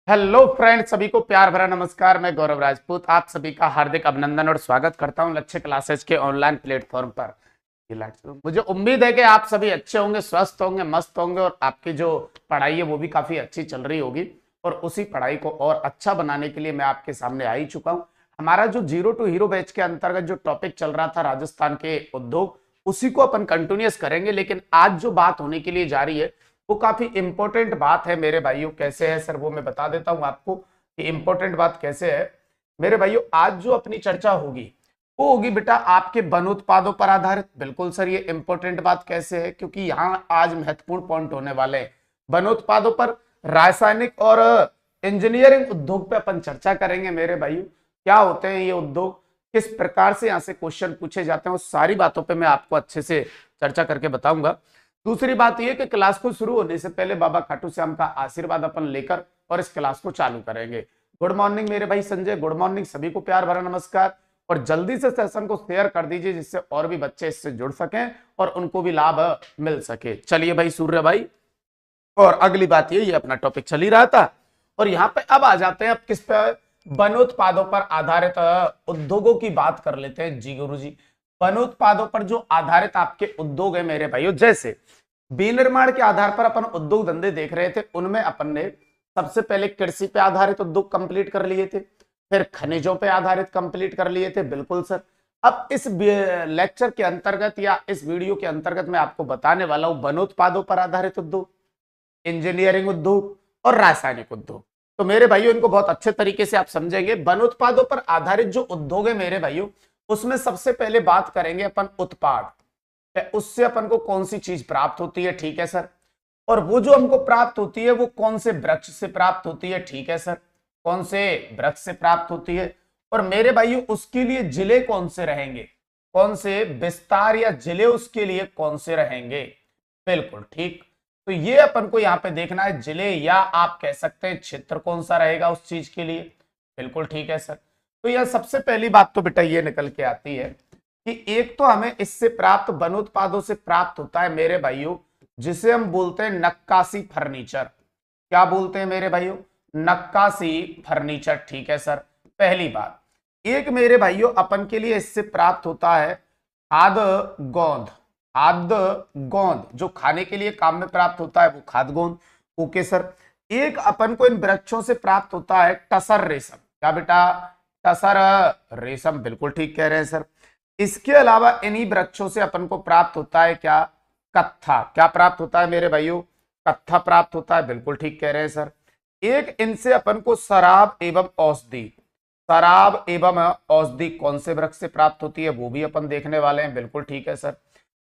Hello friends, सभी को प्यार भरा नमस्कार। मैं गौरव राजपूत आप सभी का हार्दिक अभिनंदन और स्वागत करता हूं लक्ष्य क्लासेस के ऑनलाइन प्लेटफॉर्म पर। मुझे उम्मीद है कि आप सभी अच्छे होंगे, स्वस्थ होंगे, मस्त होंगे और आपकी जो पढ़ाई है वो भी काफी अच्छी चल रही होगी। और उसी पढ़ाई को और अच्छा बनाने के लिए मैं आपके सामने आ ही चुका हूं। हमारा जो जीरो टू हीरो बैच के अंतर्गत जो टॉपिक चल रहा था राजस्थान के उद्योग, उसी को अपन कंटिन्यूअस करेंगे। लेकिन आज जो बात होने के लिए जा रही है वो काफी इंपॉर्टेंट बात है मेरे भाइयों। कैसे है सर, वो मैं बता देता हूं आपको कि इंपॉर्टेंट बात कैसे है मेरे भाइयों। आज जो अपनी चर्चा होगी वो होगी बेटा आपके वन उत्पादों पर आधारित। बिल्कुल सर, ये इंपॉर्टेंट बात कैसे है, क्योंकि यहाँ आज महत्वपूर्ण पॉइंट होने वाले हैं। वन उत्पादों पर, रासायनिक और इंजीनियरिंग उद्योग पे अपन चर्चा करेंगे मेरे भाइयों। क्या होते हैं ये उद्योग, किस प्रकार से यहाँ से क्वेश्चन पूछे जाते हैं, उस सारी बातों पे मैं आपको अच्छे से चर्चा करके बताऊंगा। दूसरी बात यह कि क्लास को शुरू होने से पहले बाबा खाटू श्याम का आशीर्वाद अपन लेकर और इस क्लास को चालू करेंगे। गुड मॉर्निंग मेरे भाई संजय, गुड मॉर्निंग सभी को प्यार भरा नमस्कार। और जल्दी से सेशन को शेयर कर दीजिए जिससे और भी बच्चे इससे जुड़ सकें और उनको भी लाभ मिल सके। चलिए भाई सूर्य भाई, और अगली बात ये अपना टॉपिक चल ही रहा था और यहाँ पे अब आ जाते हैं। अब किस पे? वन उत्पादों पर आधारित उद्योगों की बात कर लेते हैं जी गुरु जी। वन उत्पादों पर जो आधारित आपके उद्योग है मेरे भाइयों, जैसे विनिर्माण के आधार पर अपन उद्योग धंधे देख रहे थे, उनमें अपन ने सबसे पहले कृषि पे आधारित उद्योग कंप्लीट कर लिए थे, फिर खनिजों पे आधारित कंप्लीट कर लिए थे। बिल्कुल सर। अब इस लेक्चर के अंतर्गत या इस वीडियो के अंतर्गत मैं आपको बताने वाला हूं वन उत्पादों पर आधारित उद्योग, इंजीनियरिंग उद्योग और रासायनिक उद्योग। तो मेरे भाइयों इनको बहुत अच्छे तरीके से आप समझेंगे। वन उत्पादों पर आधारित जो उद्योग है मेरे भाइयों, उसमें सबसे पहले बात करेंगे अपन उत्पाद, उससे अपन को कौन सी चीज प्राप्त होती है। ठीक है सर। और वो जो हमको प्राप्त होती है वो कौन से वृक्ष से प्राप्त होती है। ठीक है सर, कौन से वृक्ष से प्राप्त होती है। और मेरे भाइयों उसके लिए जिले कौन से रहेंगे, कौन से विस्तार या जिले उसके लिए कौन से रहेंगे। बिल्कुल ठीक। तो ये अपन को यहाँ पे देखना है, जिले या आप कह सकते हैं क्षेत्र कौन सा रहेगा उस चीज के लिए। बिल्कुल ठीक है सर। तो यह सबसे पहली बात तो बेटा ये निकल के आती है कि एक तो हमें इससे प्राप्त वन उत्पादों से प्राप्त होता है मेरे भाइयों जिसे हम बोलते हैं नक्काशी फर्नीचर। क्या बोलते हैं मेरे भाइयों? नक्काशी फर्नीचर। ठीक है सर। पहली बात। एक मेरे भाइयों अपन के लिए इससे प्राप्त होता है खाद्य गोंद। खाद्य गोंद जो खाने के लिए काम में प्राप्त होता है वो खाद्य गोंद। Okay sir. एक अपन को इन वृक्षों से प्राप्त होता है टसर रेशम। क्या बेटा? टसर रेशम। बिल्कुल ठीक कह रहे हैं सर। इसके अलावा इन्हीं वृक्षों से अपन को प्राप्त होता है क्या? कत्था। क्या प्राप्त होता है मेरे भाइयों? कत्था प्राप्त होता है। बिल्कुल ठीक कह रहे हैं सर। एक इनसे अपन को शराब एवं औषधि, शराब एवं औषधि कौन से वृक्ष से प्राप्त होती है वो भी अपन देखने वाले हैं। बिल्कुल ठीक है सर।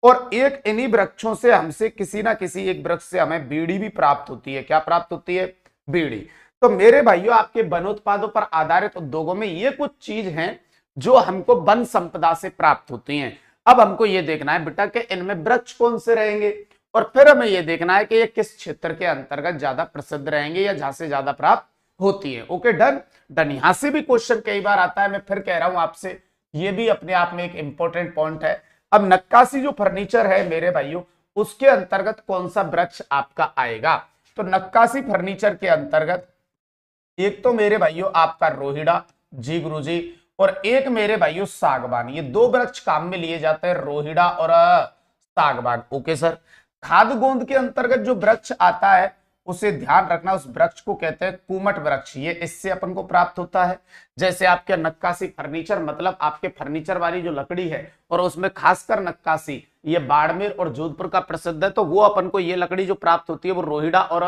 और एक इन्हीं वृक्षों से हमसे किसी ना किसी एक वृक्ष से हमें बीड़ी भी प्राप्त होती है। क्या प्राप्त होती है? बीड़ी। तो मेरे भाइयों आपके वन उत्पादों पर आधारित उद्योगों में ये कुछ चीज हैं जो हमको वन संपदा से प्राप्त होती हैं। अब हमको ये देखना है बेटा कि इनमें वृक्ष कौन से रहेंगे और फिर हमें ये देखना है कि ये किस क्षेत्र के अंतर्गत ज्यादा प्रसिद्ध रहेंगे या जहां से ज्यादा प्राप्त होती है। Okay done. डन। यहां से भी क्वेश्चन कई बार आता है, मैं फिर कह रहा हूं आपसे, ये भी अपने आप में एक इंपॉर्टेंट पॉइंट है। अब नक्काशी जो फर्नीचर है मेरे भाइयों उसके अंतर्गत कौन सा वृक्ष आपका आएगा? तो नक्काशी फर्नीचर के अंतर्गत एक तो मेरे भाइयों आपका रोहिड़ा जी गुरु जी, और एक मेरे भाइयों सागवान। ये दो वृक्ष काम में लिए जाते हैं, रोहिड़ा और सागवान। Okay sir. खाद्य गोंद के अंतर्गत जो वृक्ष आता है उसे ध्यान रखना, उस वृक्ष को कहते हैं कुमट वृक्ष। ये इससे अपन को प्राप्त होता है। जैसे आपके नक्काशी फर्नीचर मतलब आपके फर्नीचर वाली जो लकड़ी है और उसमें खासकर नक्काशी ये बाड़मेर और जोधपुर का प्रसिद्ध है, तो वो अपन को ये लकड़ी जो प्राप्त होती है वो रोहिड़ा और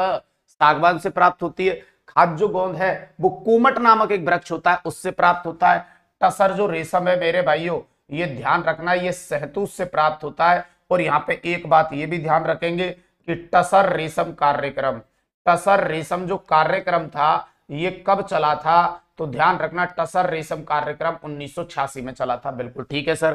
सागवान से प्राप्त होती है। खाद्य जो गोंद है वो कुमट नामक एक वृक्ष होता है उससे प्राप्त होता है। टसर जो रेशम है मेरे भाइयों ये ध्यान रखना ये सहतूत से प्राप्त होता है। और यहाँ पे एक बात ये भी ध्यान रखेंगे कि टसर रेशम कार्यक्रम, टसर रेशम जो कार्यक्रम था ये कब चला था? तो ध्यान रखना टसर रेशम कार्यक्रम 1986 में चला था। बिल्कुल ठीक है सर।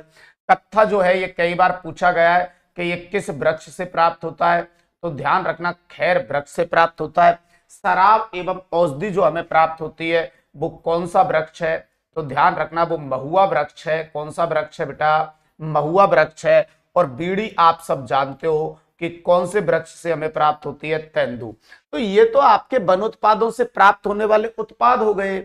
कत्था जो है ये कई बार पूछा गया है कि ये किस वृक्ष से प्राप्त होता है, तो ध्यान रखना खैर वृक्ष से प्राप्त होता है। शराब एवं औषधि जो हमें प्राप्त होती है वो कौन सा वृक्ष है? तो ध्यान रखना वो महुआ वृक्ष है। कौन सा वृक्ष है बेटा? महुआ वृक्ष है। और बीड़ी आप सब जानते हो कि कौन से वृक्ष से हमें प्राप्त होती है, तेंदु। तो ये तो आपके वन उत्पादों से प्राप्त होने वाले उत्पाद हो गए।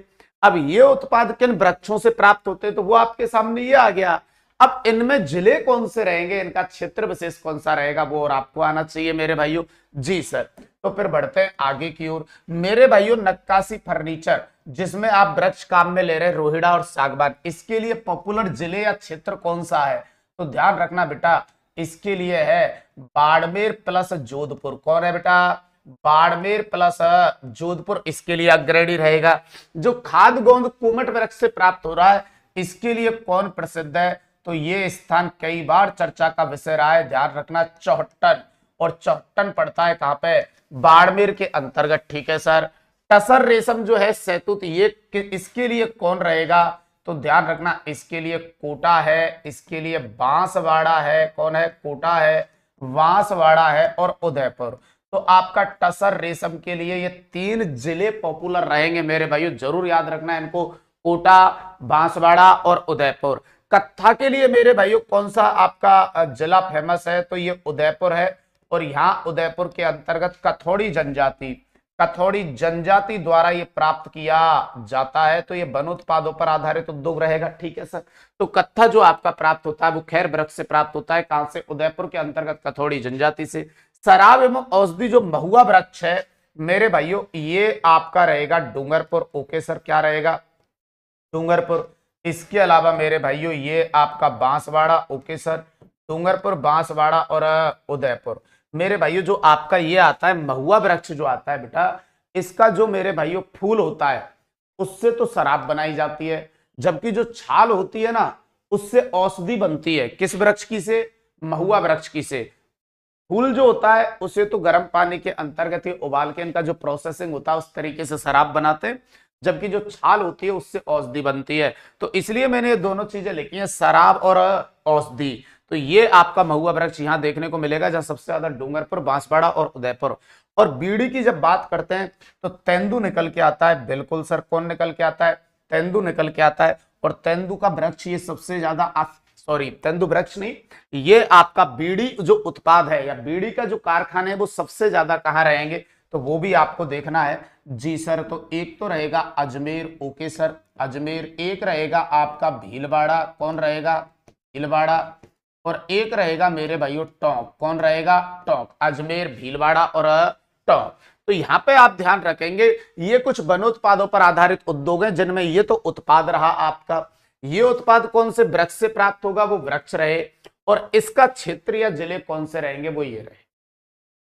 अब ये उत्पाद किन वृक्षों से प्राप्त होते हैं, तो वो आपके सामने ये आ गया। अब इनमें जिले कौन से रहेंगे, इनका क्षेत्र विशेष कौन सा रहेगा, वो और आपको आना चाहिए मेरे भाइयों। जी सर। तो फिर बढ़ते हैं आगे की ओर मेरे भाइयों। नक्काशी फर्नीचर, जिसमें आप वृक्ष काम में ले रहे हैं रोहिड़ा और सागवान, इसके लिए पॉपुलर जिले या क्षेत्र कौन सा है, तो ध्यान रखना बेटा, इसके लिए है बाड़मेर प्लस जोधपुर। कौन है बेटा, बाड़मेर प्लस जोधपुर इसके लिए अग्रणी रहेगा। जो खाद गोंद कुमट वृक्ष से प्राप्त हो रहा है, इसके लिए कौन प्रसिद्ध है, तो ये स्थान कई बार चर्चा का विषय रहा है। ध्यान रखना, चौहट्टन, और चौहट्टन पड़ता है कहां पे, बाड़मेर के अंतर्गत। ठीक है सर। टसर रेशम जो है सैतूत, ये इसके लिए कौन रहेगा, तो ध्यान रखना, इसके लिए कोटा है, इसके लिए बांसवाड़ा है। कौन है, कोटा है, बांसवाड़ा है और उदयपुर। तो आपका टसर रेशम के लिए ये 3 जिले पॉपुलर रहेंगे मेरे भाइयों, जरूर याद रखना है इनको, कोटा, बांसवाड़ा और उदयपुर। कत्था के लिए मेरे भाइयों कौन सा आपका जिला फेमस है, तो ये उदयपुर है। और यहाँ उदयपुर के अंतर्गत कथौड़ी जनजाति द्वारा ये प्राप्त किया जाता है। तो ये वन उत्पादों पर आधारित उद्योग रहेगा। ठीक है सर। तो कत्था जो आपका प्राप्त होता है वो खैर वृक्ष से प्राप्त होता है, कहां से, उदयपुर के अंतर्गत कथौड़ी जनजाति से। शराब एवं औषधि जो महुआ वृक्ष है मेरे भाइयों, ये आपका रहेगा डूंगरपुर। ओके सर, क्या रहेगा, डूंगरपुर। इसके अलावा मेरे भाइयों ये आपका बांसवाड़ा। ओके सर, डूंगरपुर, बांसवाड़ा और उदयपुर। मेरे भाइयों जो आपका ये आता है महुआ वृक्ष जो आता है बेटा, इसका जो मेरे भाइयों फूल होता है उससे तो शराब बनाई जाती है, जबकि जो छाल होती है ना उससे औषधि बनती है। किस वृक्ष की से, महुआ वृक्ष की से। फूल जो होता है उसे तो गर्म पानी के अंतर्गत ही उबाल के इनका जो प्रोसेसिंग होता है उस तरीके से शराब बनाते हैं, जबकि जो छाल होती है उससे औषधि बनती है। तो इसलिए मैंने ये दोनों चीजें लिखी हैं, शराब और औषधि। तो ये आपका महुआ वृक्ष यहाँ देखने को मिलेगा, जहां सबसे ज्यादा डूंगरपुर, बांसवाड़ा और उदयपुर। और बीड़ी की जब बात करते हैं तो तेंदु निकल के आता है। बिल्कुल सर, कौन निकल के आता है, तेंदु निकल के आता है। और तेंदु का वृक्ष ये सबसे ज्यादा, सॉरी तेंदु वृक्ष नहीं, ये आपका बीड़ी जो उत्पाद है या बीड़ी का जो कारखाना है वो सबसे ज्यादा कहाँ रहेंगे, तो वो भी आपको देखना है। जी सर। तो एक तो रहेगा अजमेर। Okay sir, Ajmer. एक रहेगा आपका भीलवाड़ा। कौन रहेगा, भीलवाड़ा। और एक रहेगा मेरे भाइयों टोंक। कौन रहेगा, टोंक। अजमेर, भीलवाड़ा और टोंक। तो यहाँ पे आप ध्यान रखेंगे ये कुछ वनोत्पादों पर आधारित उद्योग हैं, जिनमें ये तो उत्पाद रहा आपका। ये उत्पाद कौन से वृक्ष से प्राप्त होगा, वो वृक्ष रहे। और इसका क्षेत्र या जिले कौन से रहेंगे, वो ये रहे।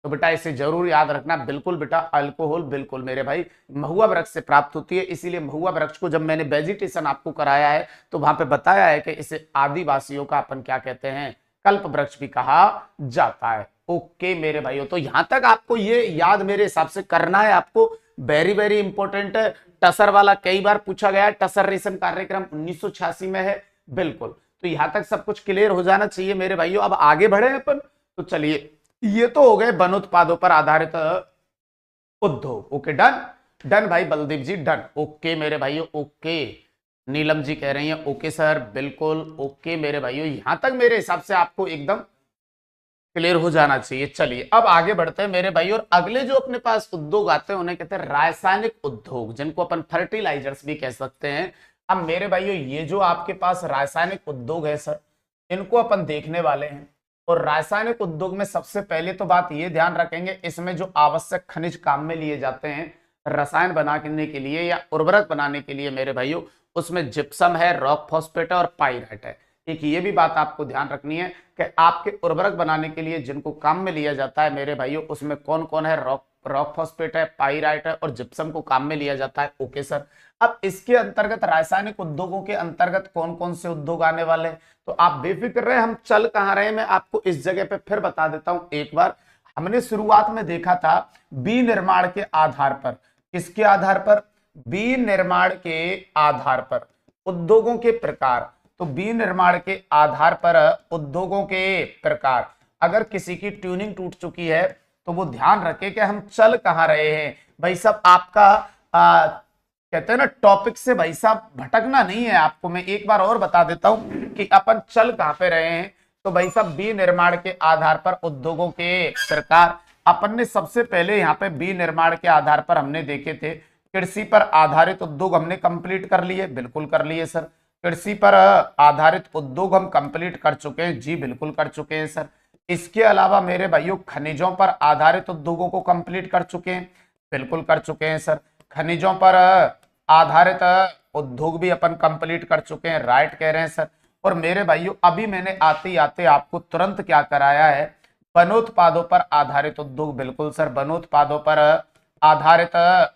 तो बेटा इसे जरूर याद रखना। बिल्कुल बेटा, अल्कोहल बिल्कुल मेरे भाई महुआ वृक्ष से प्राप्त होती है। इसीलिए महुआ वृक्ष को जब मैंने वेजिटेशन आपको कराया है तो वहां पे बताया है कि इसे आदिवासियों का अपन क्या कहते हैं, कल्प वृक्ष भी कहा जाता है। ओके मेरे भाइयों, तो यहां तक आपको ये याद मेरे हिसाब से करना है आपको, वेरी वेरी इंपॉर्टेंट है। टसर वाला कई बार पूछा गया है, टसर रेशम कार्यक्रम 1986 में है। बिल्कुल, तो यहां तक सब कुछ क्लियर हो जाना चाहिए मेरे भाइयों। अब आगे बढ़े अपन, तो चलिए, ये तो हो गए वन उत्पादों पर आधारित उद्योग। ओके, डन डन भाई बलदीप जी, डन। ओके मेरे भाइयों, ओके। नीलम जी कह रही हैं ओके सर, बिल्कुल ओके मेरे भाइयों। यहां तक मेरे हिसाब से आपको एकदम क्लियर हो जाना चाहिए। चलिए अब आगे बढ़ते हैं मेरे भाई। और अगले जो अपने पास उद्योग आते हैं उन्हें कहते हैं रासायनिक उद्योग, जिनको अपन फर्टिलाइजर्स भी कह सकते हैं। अब मेरे भाइयों ये जो आपके पास रासायनिक उद्योग है सर, इनको अपन देखने वाले हैं। और रासायनिक उद्योग में सबसे पहले तो बात ये ध्यान रखेंगे, इसमें जो आवश्यक खनिज काम में लिए जाते हैं रसायन बनाने के लिए या उर्वरक बनाने के लिए मेरे भाइयों, उसमें जिप्सम है, रॉक फॉस्फेट है और पाइराइट है। एक ये भी बात आपको ध्यान रखनी है कि आपके उर्वरक बनाने के लिए जिनको काम में लिया जाता है मेरे भाइयों, उसमें कौन कौन है, रॉक फॉस्फेट है, पाइराइट है और जिप्सम को काम में लिया जाता है। Okay sir. अब इसके अंतर्गत रासायनिक उद्योगों के अंतर्गत कौन कौन से उद्योग आने वाले हैं, तो आप बेफिक्र रहे, हम चल कहां रहे, मैं आपको इस जगह पे फिर बता देता हूं एक बार। हमने शुरुआत में देखा था विनिर्माण के आधार पर। किसके आधार पर, विनिर्माण के आधार पर उद्योगों के प्रकार। तो विनिर्माण के आधार पर उद्योगों के प्रकार, अगर किसी की ट्यूनिंग टूट चुकी है तो वो ध्यान रखे कि हम चल कहां रहे हैं। भाई साहब आपका कहते हैं ना टॉपिक से भाई साहब भटकना नहीं है आपको। मैं एक बार और बता देता हूं कि अपन चल कहां पे रहे हैं। तो भाई साहब विनिर्माण के आधार पर उद्योगों के प्रकार अपन ने सबसे पहले यहाँ पे विनिर्माण के आधार पर हमने देखे थे कृषि पर आधारित उद्योग हमने कंप्लीट कर लिए, बिल्कुल कर लिए सर। कृषि पर आधारित उद्योग हम कंप्लीट कर चुके हैं, जी बिल्कुल कर चुके हैं सर। इसके अलावा मेरे भाइयों खनिजों पर आधारित उद्योगों को कंप्लीट कर चुके हैं, बिल्कुल कर चुके हैं सर। खनिजों पर आधारित उद्योग भी अपन कंप्लीट कर चुके हैं, राइट कह रहे हैं सर। और मेरे भाइयों अभी मैंने आते आते आपको तुरंत क्या कराया है, वनोत्पादों पर आधारित उद्योग, बिल्कुल सर वनोत्पादों पर आधारित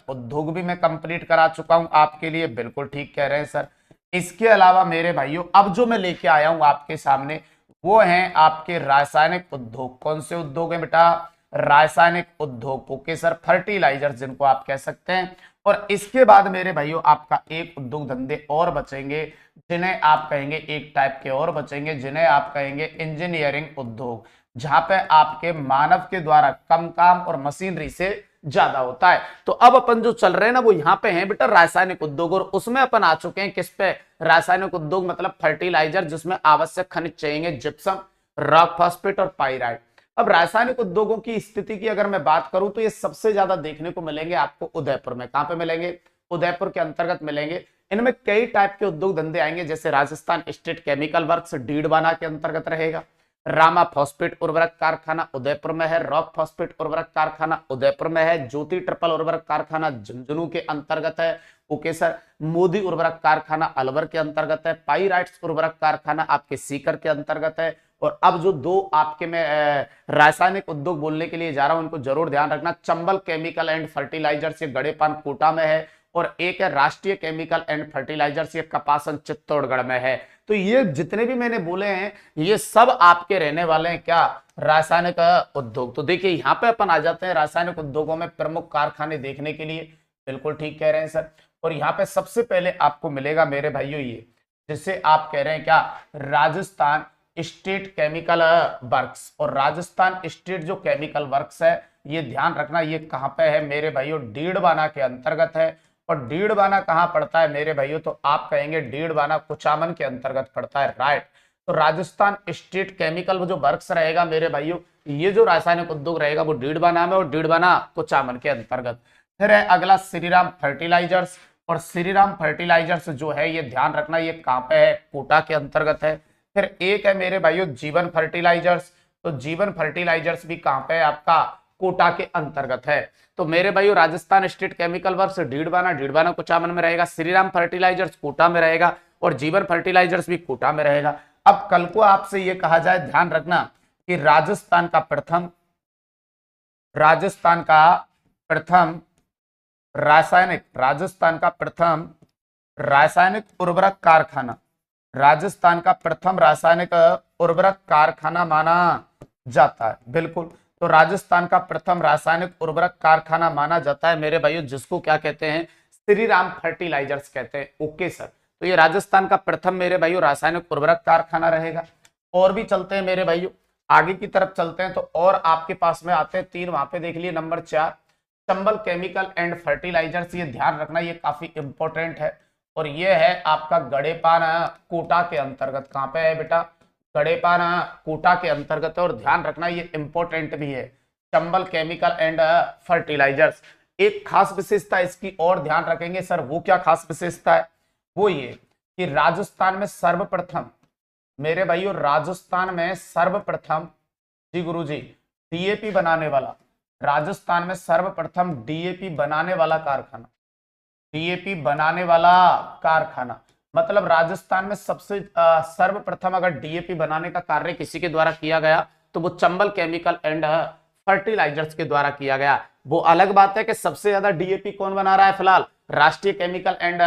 उद्योग भी मैं कंप्लीट करा चुका हूं आपके लिए, बिल्कुल ठीक कह रहे हैं सर। इसके अलावा मेरे भाइयों अब जो मैं लेके आया हूं आपके सामने वो हैं आपके रासायनिक उद्योग। कौन से उद्योग है बेटा, रासायनिक उद्योग, ओके सर, फर्टिलाइजर जिनको आप कह सकते हैं। और इसके बाद मेरे भाइयों आपका एक उद्योग धंधे और बचेंगे जिन्हें आप कहेंगे, एक टाइप के और बचेंगे जिन्हें आप कहेंगे इंजीनियरिंग उद्योग, जहां पे आपके मानव के द्वारा कम काम और मशीनरी से ज्यादा होता है। तो अब अपन जो चल रहे हैं ना वो यहाँ पे हैं बेटा रासायनिक उद्योग, और उसमें अपन आ चुके हैं किस पे, रासायनिक उद्योग मतलब फर्टिलाइजर जिसमें आवश्यक खनिज चाहिए, जिप्सम, रॉक फॉस्फेट और पाइराइट। अब रासायनिक उद्योगों की स्थिति की अगर मैं बात करूं तो ये सबसे ज्यादा देखने को मिलेंगे आपको उदयपुर में। कहां पे मिलेंगे, उदयपुर के अंतर्गत मिलेंगे। इनमें कई टाइप के उद्योग धंधे आएंगे, जैसे Rajasthan state chemical works Didwana के अंतर्गत रहेगा, रामा फॉस्फेट उर्वरक कारखाना उदयपुर में है, रॉक फॉस्फेट उर्वरक कारखाना उदयपुर में है, ज्योति ट्रिपल उर्वरक कारखाना झुंझुनू के अंतर्गत है, ओके सर, मोदी उर्वरक कारखाना अलवर के अंतर्गत है, पाइराइट्स उर्वरक कारखाना आपके सीकर के अंतर्गत है। और अब जो दो आपके मैं रासायनिक उद्योग बोलने के लिए जा रहा हूं उनको जरूर ध्यान रखना, चंबल केमिकल एंड फर्टिलाइजर्स ये गड़ेपान कोटा में है, और एक है राष्ट्रीय केमिकल एंड फर्टिलाइजर्स ये कपासन चित्तौड़गढ़ में है। तो ये जितने भी मैंने बोले हैं ये सब आपके रहने वाले हैं क्या, रासायनिक उद्योग। तो देखिए यहाँ पे अपन आ जाते हैं रासायनिक उद्योगों में प्रमुख कारखाने देखने के लिए, बिल्कुल ठीक कह रहे हैं सर। और यहाँ पे सबसे पहले आपको मिलेगा मेरे भाइयों ये, जिसे आप कह रहे हैं क्या, राजस्थान स्टेट केमिकल वर्क्स। और राजस्थान स्टेट जो केमिकल वर्क्स है ये ध्यान रखना ये कहां पे है मेरे भाइयों, डीडवाना के अंतर्गत है। और डीडवाना कहां पड़ता है मेरे भाइयों, तो आप कहेंगे डीडवाना कुचामन के अंतर्गत पड़ता है, राइट। तो राजस्थान स्टेट केमिकल जो वर्क्स रहेगा मेरे भाइयों, ये जो रासायनिक उद्योग रहेगा वो डीडवाना में और डीडवाना कुचामन के अंतर्गत। फिर है अगला श्रीराम फर्टिलाइजर्स, और श्रीराम फर्टिलाइजर्स जो है ये ध्यान रखना ये कहां पे है, कोटा के अंतर्गत है। फिर एक है मेरे भाइयों जीवन फर्टिलाइजर्स, तो जीवन फर्टिलाइजर्स भी कहां पे है, आपका कोटा के अंतर्गत है। तो मेरे भाइयों Rajasthan state chemical works Didwana, Didwana Kuchaman में रहेगा, श्रीराम फर्टिलाइजर्स कोटा में रहेगा, और जीवन फर्टिलाइजर्स भी कोटा में रहेगा। अब कल को आपसे ये कहा जाए, ध्यान रखना कि राजस्थान का प्रथम रासायनिक उर्वरक कारखाना, राजस्थान का प्रथम रासायनिक उर्वरक कारखाना माना जाता है, बिल्कुल। तो राजस्थान का प्रथम रासायनिक उर्वरक कारखाना माना जाता है मेरे भाइयों, जिसको क्या कहते हैं, श्रीराम फर्टिलाइजर्स कहते हैं, ओके सर। तो ये राजस्थान का प्रथम मेरे भाइयों रासायनिक उर्वरक कारखाना रहेगा। और भी चलते हैं मेरे भाइयों, आगे की तरफ चलते हैं। तो और आपके पास में आते हैं तीन, वहां पे देख लिए। Number 4 Chambal chemical and fertilisers, ये ध्यान रखना ये काफी इंपॉर्टेंट है, और ये है आपका गड़ेपान कोटा के अंतर्गत। कहां पे है बेटा, गड़ेपान कोटा के अंतर्गत है, और ध्यान रखना ये इंपॉर्टेंट भी है, चंबल केमिकल एंड फर्टिलाइजर्स। एक खास विशेषता इसकी और ध्यान रखेंगे सर, वो क्या खास विशेषता है, वो ये कि राजस्थान में सर्वप्रथम मेरे भाइयों, राजस्थान में सर्वप्रथम, जी गुरुजी, डीएपी बनाने वाला, राजस्थान में सर्वप्रथम डीएपी बनाने वाला कारखाना, डीएपी बनाने वाला कारखाना, मतलब राजस्थान में सबसे सर्वप्रथम अगर डीएपी बनाने का कार्य किसी के द्वारा किया गया तो वो चंबल केमिकल एंड फर्टिलाइजर्स के द्वारा किया गया। वो अलग बात है कि सबसे ज्यादा डीएपी कौन बना रहा है फिलहाल, राष्ट्रीय केमिकल एंड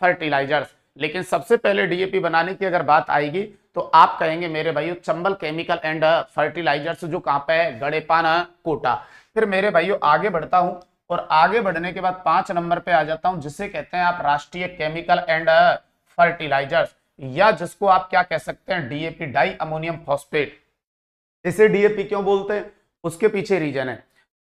फर्टिलाइजर्स, लेकिन सबसे पहले डीएपी बनाने की अगर बात आएगी तो आप कहेंगे मेरे भाइयों चंबल केमिकल एंड फर्टिलाइजर्स, जो कहां पे है, गड़ेपान कोटा। फिर मेरे भाइयों आगे बढ़ता हूं, और आगे बढ़ने के बाद 5 नंबर पे आ जाता हूं, जिसे कहते हैं आप राष्ट्रीय केमिकल एंड फर्टिलाइजर्स, या जिसको आप क्या कह सकते हैं, डीएपी, डाई अमोनियम फॉस्फेट। इसे डीएपी क्यों बोलते हैं, उसके पीछे रीजन है,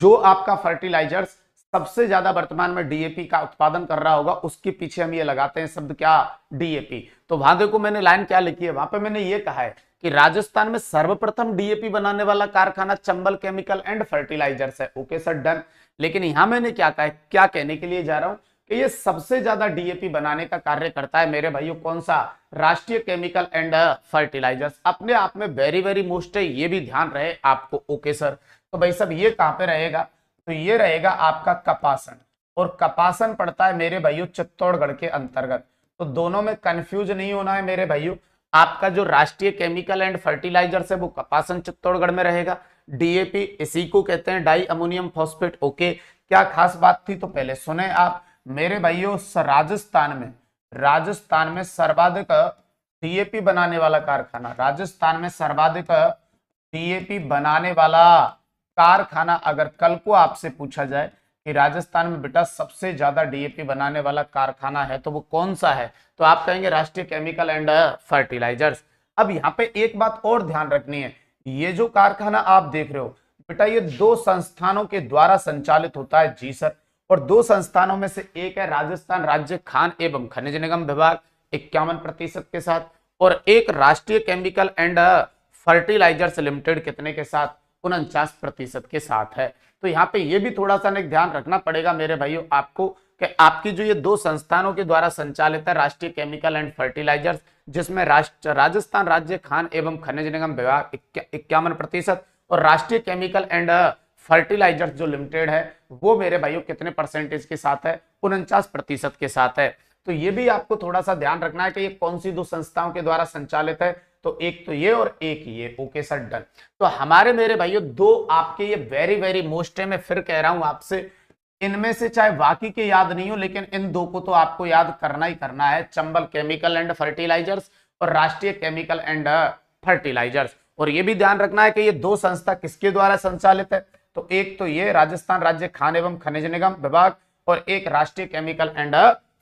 जो आपका फर्टिलाइजर्स सबसे ज्यादा वर्तमान में डीएपी का उत्पादन कर रहा होगा उसके पीछे हम ये लगाते हैं शब्द क्या, डीएपी। तो वहां देखो मैंने लाइन क्या लिखी है, वहां पे मैंने ये कहा है कि राजस्थान में सर्वप्रथम डीएपी बनाने वाला कारखाना चंबल केमिकल एंड फर्टिलाइजर्स है। Okay sir, done. लेकिन यहां मैंने क्या कहा, क्या कहने के लिए जा रहा हूं कि ये सबसे ज्यादा डीएपी बनाने का कार्य करता है मेरे भाइयों कौन सा, राष्ट्रीय केमिकल एंड फर्टिलाइजर्स। अपने आप में वेरी वेरी मोस्ट है, ये भी ध्यान रहे आपको। ओके सर, तो भाई सब ये कहां पे रहेगा, तो ये रहेगा आपका कपासन, और कपासन पड़ता है मेरे भाइयों चित्तौड़गढ़ के अंतर्गत। तो दोनों में कंफ्यूज नहीं होना है मेरे भाइयों। आपका जो राष्ट्रीय केमिकल एंड फर्टिलाइजर्स है वो कपासन चित्तौड़गढ़ में रहेगा। डीएपी इसी को कहते हैं डाई अमोनियम फॉस्फेट। ओके, क्या खास बात थी तो पहले सुने आप मेरे भाइयों। राजस्थान में सर्वाधिक डीएपी बनाने वाला कारखाना, राजस्थान में सर्वाधिक डीएपी बनाने वाला कारखाना, अगर कल को आपसे पूछा जाए कि राजस्थान में बेटा सबसे ज्यादा डीएपी बनाने वाला कारखाना है तो वो कौन सा है, तो आप कहेंगे राष्ट्रीय केमिकल एंड फर्टिलाइजर्स। अब यहाँ पे एक बात और ध्यान रखनी है, ये जो कारखाना आप देख रहे हो बेटा ये दो संस्थानों के द्वारा संचालित होता है। जी सर, और दो संस्थानों में से एक है राजस्थान राज्य खान एवं खनिज निगम विभाग 51% के साथ, और एक राष्ट्रीय केमिकल एंड फर्टिलाइजर्स लिमिटेड कितने के साथ, 49% के साथ है। तो यहाँ पे ये भी थोड़ा सा ध्यान रखना पड़ेगा मेरे भाइयों आपको कि आपकी जो ये दो संस्थानों के द्वारा संचालित है राष्ट्रीय केमिकल एंड फर्टिलाइजर्स, जिसमें राजस्थान राज्य खान एवं खनिज निगम विभाग 51% और राष्ट्रीय केमिकल एंड फर्टिलाइजर्स जो लिमिटेड है वो मेरे भाइयों कितने परसेंटेज के साथ है, 49% के साथ है। तो ये भी आपको थोड़ा सा ध्यान रखना है कि ये कौन सी दो संस्थाओं के द्वारा संचालित है, तो एक तो ये और एक ये। Okay sir, done. तो हमारे मेरे भाइयों दो आपके ये वेरी वेरी मोस्ट है, मैं फिर कह रहा हूं आपसे, इनमें से चाहे बाकी के याद नहीं हो लेकिन इन दो को तो आपको याद करना ही करना है, चंबल केमिकल एंड फर्टिलाइजर्स और राष्ट्रीय केमिकल एंड फर्टिलाइजर्स। और ये भी ध्यान रखना है कि ये दो संस्था किसके द्वारा संचालित है, तो एक तो ये राजस्थान राज्य खान एवं खनिज निगम विभाग और एक राष्ट्रीय chemical and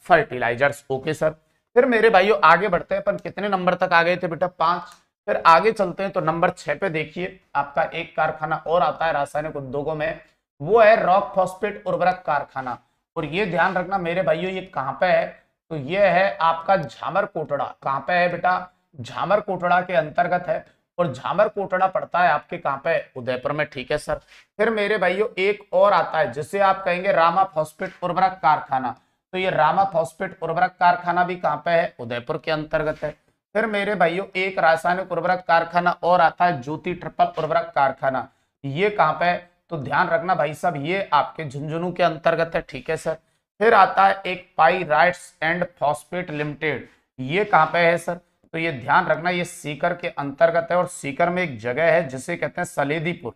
fertilisers. Okay sir, फिर मेरे भाइयों आगे बढ़ते हैं। अपन कितने नंबर तक आ गए थे बेटा, 5। फिर आगे चलते हैं तो नंबर 6 पे देखिए आपका एक कारखाना और आता है रासायनिक उद्योगों में, वो है रॉक फॉस्फेट उर्वरक कारखाना। और ये ध्यान रखना मेरे भाइयों ये कहां पे है, तो ये है आपका झामर कोटड़ा। कहां पे है बेटा, झामर कोटड़ा के अंतर्गत है, और झामर कोटड़ा पड़ता है आपके कहां पे, उदयपुर में। ठीक है सर। फिर मेरे भाइयों एक और आता है जिसे आप कहेंगे रामा फॉस्फेट उर्वरक कारखाना, तो ये रामा फॉस्फेट उर्वरक कारखाना भी कहां पे है, उदयपुर के अंतर्गत है। फिर मेरे भाइयों एक रासायनिक उर्वरक कारखाना और आता है ज्योति ट्रिपल उर्वरक कारखाना, ये कहां पे है, तो ध्यान रखना भाई साहब ये आपके झुंझुनू के अंतर्गत है। ठीक है सर। फिर आता है एक पाइराइट्स एंड फॉस्फेट लिमिटेड, ये कहां पे है सर, तो ये ध्यान रखना ये सीकर के अंतर्गत है, और सीकर में एक जगह है जिसे कहते हैं सलेदीपुर।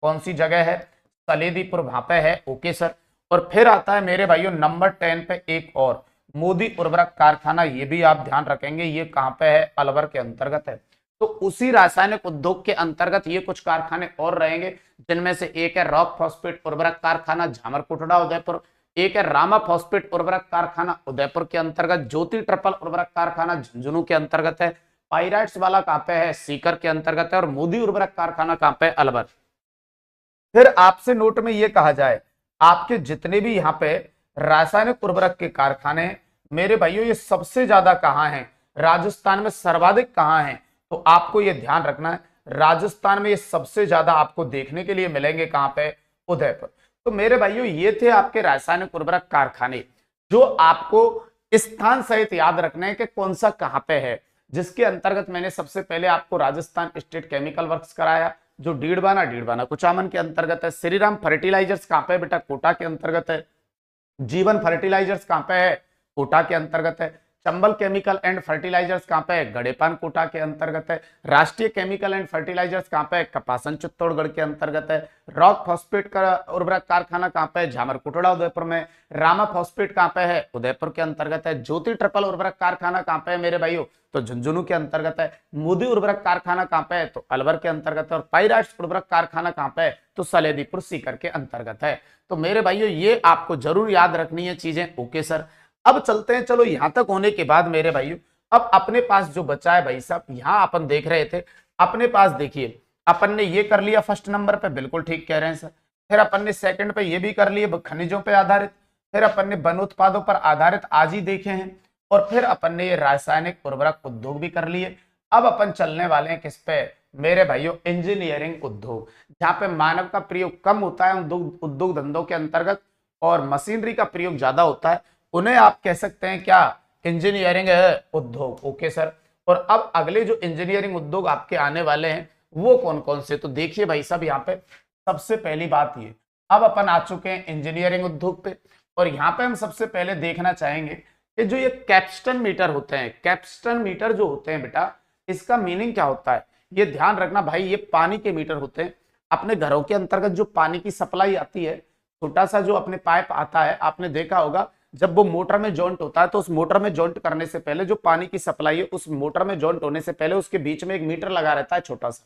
कौन सी जगह है, सलेदीपुर, वहां पे है। Okay sir. और फिर आता है मेरे भाइयों नंबर 10 पे एक और मोदी उर्वरक कारखाना, ये भी आप ध्यान रखेंगे ये कहां पे है, अलवर के अंतर्गत है। तो उसी रासायनिक उद्योग के अंतर्गत ये कुछ कारखाने और रहेंगे, जिनमें से एक है रॉक फॉस्फेट उर्वरक कारखाना झामरकोटड़ा उदयपुर, एक है रामा फॉस्फेट उर्वरक कारखाना उदयपुर के अंतर्गत, ज्योति ट्रिपल उर्वरक कारखाना झुंझुनू के अंतर्गत है, पाइराइट्स वाला कहां पे है, सीकर के अंतर्गत है, और मोदी उर्वरक कारखाना कहां पे, अलवर। फिर आपसे नोट में ये कहा जाए आपके जितने भी यहाँ पे रासायनिक उर्वरक के कारखाने मेरे भाइयों ये सबसे ज्यादा कहाँ हैं, राजस्थान में सर्वाधिक कहाँ हैं, तो आपको ये ध्यान रखना है राजस्थान में ये सबसे ज्यादा आपको देखने के लिए मिलेंगे कहां पे, उदयपुर। तो मेरे भाइयों ये थे आपके रासायनिक उर्वरक कारखाने जो आपको स्थान सहित याद रखना है कि कौन सा कहां पे है, जिसके अंतर्गत मैंने सबसे पहले आपको राजस्थान स्टेट केमिकल वर्क्स कराया जो डीडवाना कुचामन के अंतर्गत है। श्रीराम फर्टिलाइजर्स कहां पे बेटा, कोटा के अंतर्गत है। जीवन फर्टिलाइजर्स कहां पे है, कोटा के अंतर्गत है। चंबल केमिकल एंड फर्टिलाइजर्स कहां पे है, गड़ेपान कोटा के अंतर्गत है। राष्ट्रीय केमिकल एंड फर्टिलाइजर्स कहां पे है, कपासन चित्तौड़गढ़ के अंतर्गत है। रॉक फॉस्फेट का उर्वरक कारखाना कहां पे है, झामरकोटड़ा उदयपुर में। रामा फॉस्फेट कहां पे है, उदयपुर के अंतर्गत है। ज्योति ट्रिपल उर्वरक कारखाना कहां पे है मेरे भाइयों, तो झुंझुनू के अंतर्गत है। मोदी उर्वरक कारखाना कहां पे है, तो अलवर के अंतर्गत है। और पाइराइट्स उर्वरक कारखाना कहां पे है, तो सलेदीपुर सीकर के अंतर्गत है। तो मेरे भाइयों ये आपको जरूर याद रखनी है चीजें। ओके सर, अब चलते हैं, चलो यहां तक होने के बाद मेरे भाइयों अब अपने पास जो बचा है भाई साहब, यहां अपन देख रहे थे अपने पास, देखिए अपन ने ये कर लिया फर्स्ट नंबर पे, बिल्कुल ठीक कह रहे हैं सर। फिर अपन ने सेकंड पे ये भी कर लिए खनिजों पे आधारित, फिर अपन ने वन उत्पादों पर आधारित आज ही देखे हैं, और फिर अपन ने ये रासायनिक उर्वरक उद्योग भी कर लिए। अब अपन चलने वाले हैं किस पे मेरे भाइयों, इंजीनियरिंग उद्योग, जहां पे मानव का प्रयोग कम होता है उद्योग धंधों के अंतर्गत और मशीनरी का प्रयोग ज्यादा होता है, उन्हें आप कह सकते हैं क्या, इंजीनियरिंग उद्योग। Okay sir. और अब अगले जो इंजीनियरिंग उद्योग आपके आने वाले हैं वो कौन कौन से, तो देखिए भाई साहब यहाँ पे सबसे पहली बात ये, अब अपन आ चुके हैं इंजीनियरिंग उद्योग पे, और यहाँ पे हम सबसे पहले देखना चाहेंगे कि जो ये कैप्स्टन मीटर होते हैं, कैप्स्टन मीटर जो होते हैं बेटा, इसका मीनिंग क्या होता है, ये ध्यान रखना भाई, ये पानी के मीटर होते हैं। अपने घरों के अंतर्गत जो पानी की सप्लाई आती है, छोटा सा जो अपने पाइप आता है, आपने देखा होगा जब वो मोटर में जॉइंट होता है तो उस मोटर में जॉइंट करने से पहले जो पानी की सप्लाई है उस मोटर में जॉइंट होने से पहले उसके बीच में एक मीटर लगा रहता है छोटा सा,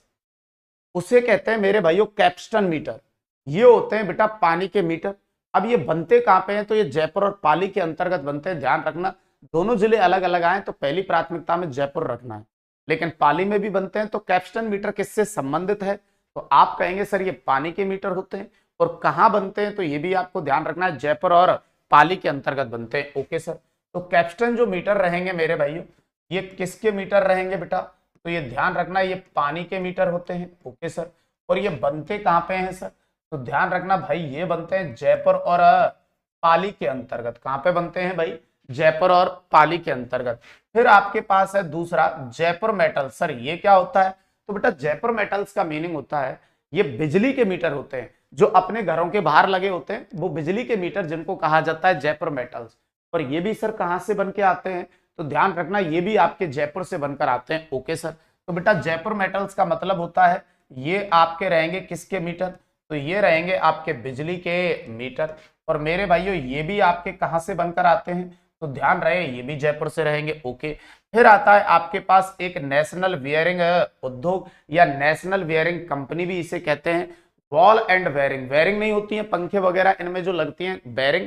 उसे कहते हैं मेरे भाइयों कैप्स्टन मीटर। ये होते हैं बेटा पानी के मीटर। अब ये बनते कहां पे हैं, तो ये जयपुर और पाली के अंतर्गत बनते हैं। ध्यान रखना दोनों जिले अलग अलग आए तो पहली प्राथमिकता में जयपुर रखना है, लेकिन पाली में भी बनते हैं। तो कैप्स्टन मीटर किससे संबंधित है, तो आप कहेंगे सर ये पानी के मीटर होते हैं। और कहां बनते हैं, तो ये भी आपको ध्यान रखना है, जयपुर और पाली के अंतर्गत बनते हैं। Okay sir. तो कैप्स्टन जो मीटर रहेंगे मेरे भाइयों, ये किसके मीटर रहेंगे बेटा, तो ये ध्यान रखना ये पानी के मीटर होते हैं। Okay sir. और ये बनते कहां पे हैं सर, तो ध्यान रखना भाई ये बनते हैं जयपुर और पाली के अंतर्गत। कहां पे बनते हैं भाई, जयपुर और पाली के अंतर्गत। फिर आपके पास है दूसरा जयपुर मेटल। सर ये क्या होता है, तो बेटा जयपुर मेटल्स का मीनिंग होता है ये बिजली के मीटर होते हैं जो अपने घरों के बाहर लगे होते हैं, वो बिजली के मीटर जिनको कहा जाता है जयपुर मेटल्स। और ये भी सर कहां से बन के आते हैं, तो ध्यान रखना ये भी आपके जयपुर से बनकर आते हैं। Okay sir. तो बेटा जयपुर मेटल्स का मतलब होता है ये आपके रहेंगे किसके मीटर, तो ये रहेंगे आपके बिजली के मीटर। और मेरे भाइयों ये भी आपके कहां से बनकर आते हैं, तो ध्यान रहे ये भी जयपुर से रहेंगे। ओके। फिर आता है आपके पास एक नेशनल वियरिंग उद्योग या नेशनल वियरिंग कंपनी भी इसे कहते हैं। वॉल एंड बेयरिंग, बेयरिंग नहीं होती है पंखे वगैरह इनमें जो लगती हैं बेयरिंग,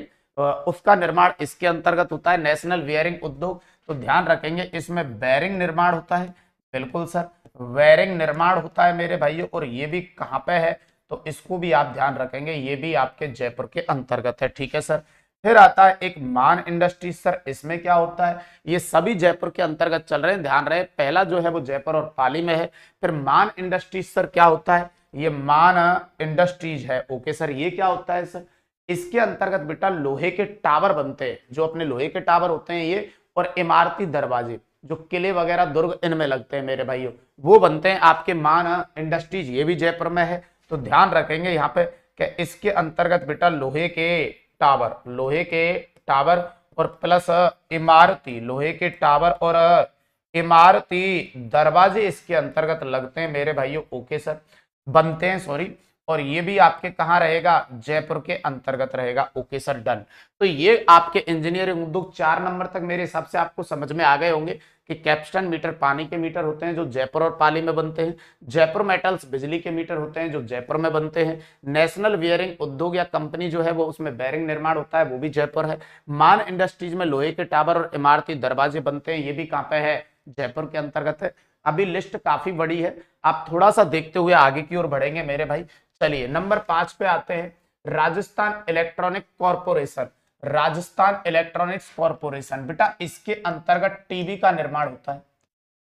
उसका निर्माण इसके अंतर्गत होता है नेशनल वियरिंग उद्योग। तो ध्यान रखेंगे इसमें बेयरिंग निर्माण होता है। बिल्कुल सर, बेयरिंग निर्माण होता है मेरे भाइयों। और ये भी कहां पे है, तो इसको भी आप ध्यान रखेंगे, ये भी आपके जयपुर के अंतर्गत है। ठीक है सर। फिर आता है एक मान इंडस्ट्रीज। सर इसमें क्या होता है, ये सभी जयपुर के अंतर्गत चल रहे हैं, ध्यान रहे पहला जो है वो जयपुर और पाली में है। फिर मान इंडस्ट्रीज सर क्या होता है, ये मान इंडस्ट्रीज है। Okay sir. ये क्या होता है सर, इसके अंतर्गत बेटा लोहे के टावर बनते हैं, जो अपने लोहे के टावर होते हैं ये, और इमारती दरवाजे जो किले वगैरह दुर्ग इनमें लगते हैं मेरे भाइयों, वो बनते हैं आपके मान इंडस्ट्रीज। ये भी जयपुर में है। तो ध्यान रखेंगे यहाँ पे कि इसके अंतर्गत बेटा लोहे के टावर, लोहे के टावर और प्लस इमारती, लोहे के टावर और इमारती दरवाजे इसके अंतर्गत लगते हैं मेरे भाइयों। ओके सर, बनते हैं सॉरी। और ये भी आपके कहाँ रहेगा, जयपुर के अंतर्गत रहेगा। Okay sir, done. तो ये आपके इंजीनियरिंग उद्योग 4 नंबर तक मेरे हिसाब से आपको समझ में आ गए होंगे कि कैप्स्टन मीटर पानी के मीटर होते हैं जो जयपुर और पाली में बनते हैं, जयपुर मेटल्स बिजली के मीटर होते हैं जो जयपुर में बनते हैं, नेशनल वियरिंग उद्योग या कंपनी जो है वो उसमें बेयरिंग निर्माण होता है वो भी जयपुर है, मान इंडस्ट्रीज में लोहे के टावर और इमारती दरवाजे बनते हैं ये भी कहाँ पे है, जयपुर के अंतर्गत है। अभी लिस्ट काफी बड़ी है, आप थोड़ा सा देखते हुए आगे की ओर बढ़ेंगे मेरे भाई। चलिए नंबर 5 पे आते हैं, Rajasthan electronic corporation. Rajasthan electronics corporation बेटा इसके अंतर्गत टीवी का निर्माण होता है।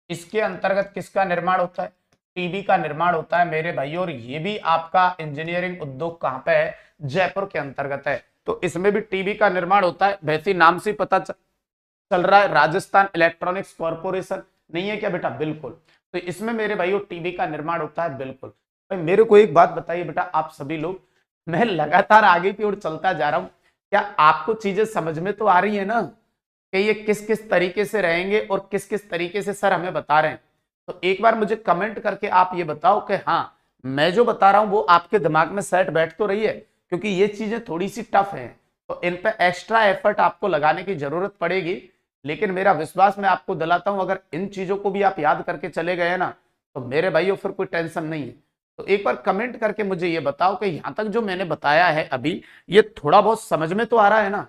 इसके अंतर्गत किसका निर्माण होता है, टीवी का निर्माण होता है मेरे भाई। और ये भी आपका इंजीनियरिंग उद्योग कहां पे है, जयपुर के अंतर्गत है। तो इसमें भी टीवी का निर्माण होता है, वैसे नाम से पता चल रहा है राजस्थान इलेक्ट्रॉनिक्स कॉर्पोरेशन, नहीं है क्या बेटा, बिल्कुल। तो इसमें मेरे भाइयों टीवी का निर्माण होता है, बिल्कुल। भाई मेरे को एक बात बताइए बेटा, आप सभी लोग, मैं लगातार आगे की ओर चलता जा रहा हूं, क्या आपको चीजें समझ में तो आ रही है ना कि ये किस किस तरीके से रहेंगे और किस किस तरीके से सर हमें बता रहे हैं। तो एक बार मुझे कमेंट करके आप ये बताओ कि हाँ मैं जो बता रहा हूं वो आपके दिमाग में सेट बैठ तो रही है, क्योंकि ये चीजें थोड़ी सी टफ हैं तो इन पे एक्स्ट्रा एफर्ट आपको लगाने की जरूरत पड़ेगी। लेकिन मेरा विश्वास मैं आपको दिलाता हूं, अगर इन चीजों को भी आप याद करके चले गए ना तो मेरे भाइयों फिर कोई टेंशन नहीं है। तो एक बार कमेंट करके मुझे ये बताओ कि यहां तक जो मैंने बताया है अभी ये थोड़ा बहुत समझ में तो आ रहा है ना।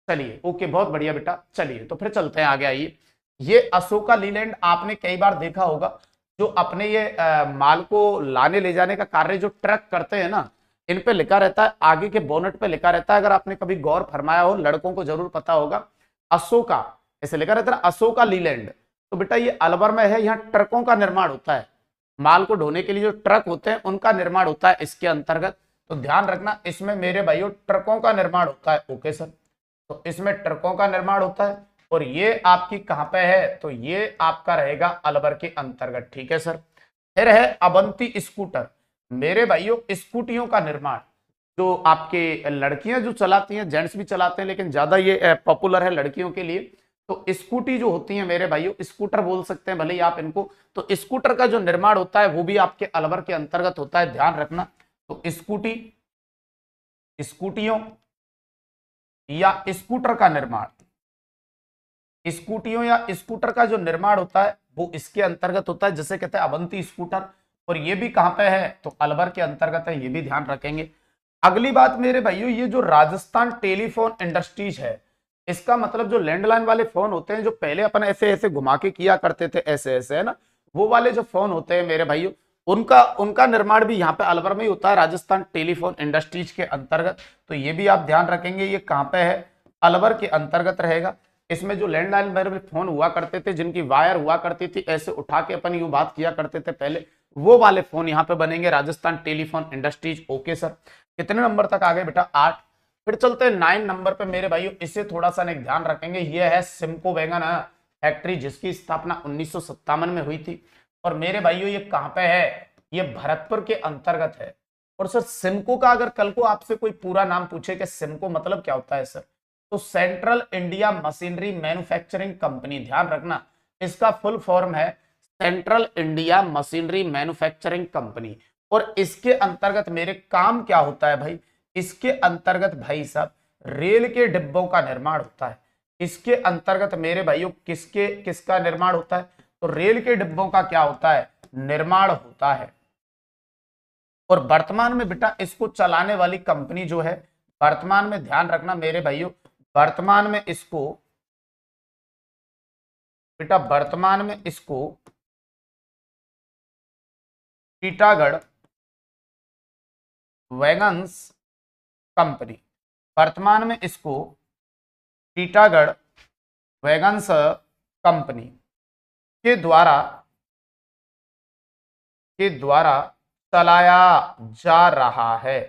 चलिए ओके, बहुत बढ़िया बेटा। चलिए तो फिर चलते हैं आगे। आइए, ये अशोका लीलैंड आपने कई बार देखा होगा, जो अपने ये माल को लाने ले जाने का कार्य जो ट्रक करते हैं ना, इन पे लिखा रहता है, आगे के बोनट पे लिखा रहता है, अगर आपने कभी गौर फरमाया हो, लड़कों को जरूर पता होगा, अशोका ऐसे लिखा रहता है, अशोका लीलैंड। तो बेटा ये अलवर में है, यहाँ ट्रकों का निर्माण होता है, माल को ढोने के लिए जो ट्रक होते हैं उनका निर्माण होता है इसके अंतर्गत। तो ध्यान रखना इसमें मेरे भाइयों ट्रकों का निर्माण होता है। ओके सर, तो इसमें ट्रकों का निर्माण होता है और ये आपकी कहां पे है, तो ये आपका रहेगा अलवर के अंतर्गत। ठीक है सर। फिर है अवंती स्कूटर, मेरे भाइयों स्कूटियों का निर्माण, जो आपके लड़कियां जो चलाती हैं, जेंट्स भी चलाते हैं लेकिन ज्यादा ये पॉपुलर है लड़कियों के लिए। तो स्कूटी जो होती है मेरे भाइयों, स्कूटर बोल सकते हैं भले ही आप इनको, तो स्कूटर का जो निर्माण होता है वो भी आपके अलवर के अंतर्गत होता है, ध्यान रखना। तो स्कूटी, स्कूटियों या स्कूटर का निर्माण, स्कूटियों या स्कूटर का जो निर्माण होता है वो इसके अंतर्गत होता है, जिसे कहते हैं अवंती स्कूटर। और ये भी कहां पे है, तो अलवर के अंतर्गत है, ये भी ध्यान रखेंगे। अगली बात मेरे भाइयों, ये जो राजस्थान टेलीफोन इंडस्ट्रीज है, इसका मतलब जो लैंडलाइन वाले फोन होते हैं जो पहले अपन ऐसे ऐसे घुमा के किया करते थे, ऐसे ऐसे है ना, वो वाले जो फोन होते हैं मेरे भाइयों, उनका उनका निर्माण भी यहाँ पे अलवर में ही होता है, राजस्थान टेलीफोन इंडस्ट्रीज के अंतर्गत। तो ये भी आप ध्यान रखेंगे, ये कहाँ पे है, अलवर के अंतर्गत रहेगा। इसमें जो लैंडलाइन वाले फोन हुआ करते थे, जिनकी वायर हुआ करती थी, ऐसे उठा के अपन यूं बात किया करते थे पहले, वो वाले फोन यहाँ पे बनेंगे, Rajasthan telephone industries. Okay sir, कितने नंबर तक आ गए बेटा, 8। फिर चलते हैं 9 नंबर पे मेरे भाइयों, इसे थोड़ा सा ध्यान रखेंगे, ये है सिमको वैगन फैक्ट्री, जिसकी स्थापना 1957 में हुई थी। और मेरे भाइयों ये कहां पे है, ये भरतपुर के अंतर्गत है। और सर सिमको का अगर कल को आपसे कोई पूरा नाम पूछे कि सिमको मतलब क्या होता है सर, तो central India machinery manufacturing company, ध्यान रखना इसका फुल फॉर्म है central India machinery manufacturing company. और इसके अंतर्गत मेरे काम क्या होता है भाई, इसके अंतर्गत भाई साहब रेल के डिब्बों का निर्माण होता है। इसके अंतर्गत मेरे भाइयों किसका निर्माण होता है, तो रेल के डिब्बों का क्या होता है, निर्माण होता है। और वर्तमान में बेटा इसको चलाने वाली कंपनी जो है, वर्तमान में ध्यान रखना मेरे भाइयों, वर्तमान में इसको बेटा, वर्तमान में इसको टीटागढ़ वैगन्स कंपनी, वर्तमान में इसको टीटागढ़ वैगन्स कंपनी के द्वारा चलाया जा रहा है।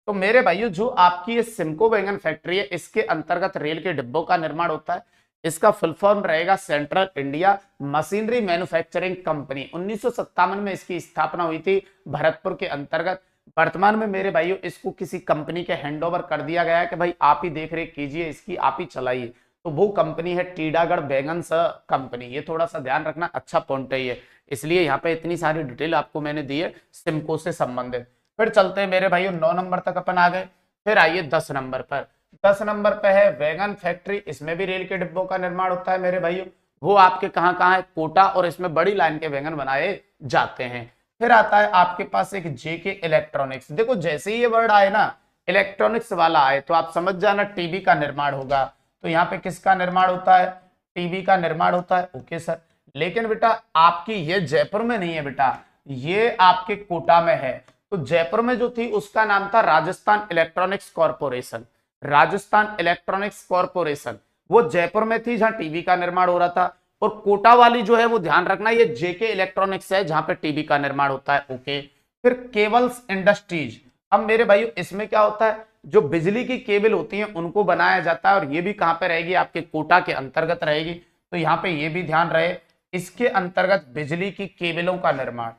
तो मेरे भाइयों जो आपकी ये सिमको वैगन फैक्ट्री है, इसके अंतर्गत रेल के डिब्बों का निर्माण होता है। इसका फुल फॉर्म रहेगा central India machinery manufacturing company. 1957 में इसकी स्थापना हुई थी भरतपुर के अंतर्गत। वर्तमान में मेरे भाइयों इसको किसी कंपनी के हैंडओवर कर दिया गया है कि भाई आप ही देख रेख कीजिए, इसकी आप ही चलाइए। तो वो कंपनी है टीटागढ़ वैगन्स कंपनी। ये थोड़ा सा ध्यान रखना, अच्छा पॉइंट है ये, इसलिए यहाँ पे इतनी सारी डिटेल आपको मैंने दी है सिमको से संबंधित। फिर चलते हैं मेरे भाइयों 9 नंबर तक अपन आ गए। फिर आइए 10 नंबर पर। 10 नंबर पे है वैगन फैक्ट्री, इसमें भी रेल के डिब्बों का निर्माण होता है मेरे भाइयों। वो आपके कहाँ कहाँ है, कोटा, और इसमें बड़ी लाइन के वैगन बनाए जाते हैं। फिर आता है आपके पास एक जेके इलेक्ट्रॉनिक्स। देखो जैसे ही ये वर्ड आए ना, इलेक्ट्रॉनिक्स वाला आए, तो आप समझ जाना टीवी का निर्माण होगा। तो यहाँ पे किसका निर्माण होता है, टीवी का निर्माण होता है। ओके सर, लेकिन बेटा आपकी ये जयपुर में नहीं है बेटा, ये आपके कोटा में है। तो जयपुर में जो थी उसका नाम था Rajasthan electronics corporation. Rajasthan electronics corporation वो जयपुर में थी, जहां टीवी का निर्माण हो रहा था। और कोटा वाली जो है वो ध्यान रखना, ये जेके इलेक्ट्रॉनिक्स है, जहां पे टीवी का निर्माण होता है। ओके, फिर केबल्स इंडस्ट्रीज। अब मेरे भाइयों इसमें क्या होता है, जो बिजली की केबल होती है उनको बनाया जाता है, और ये भी कहां पे रहेगी, आपके कोटा के अंतर्गत रहेगी। तो यहाँ पे ये भी ध्यान रहे, इसके अंतर्गत बिजली की केबलों का निर्माण,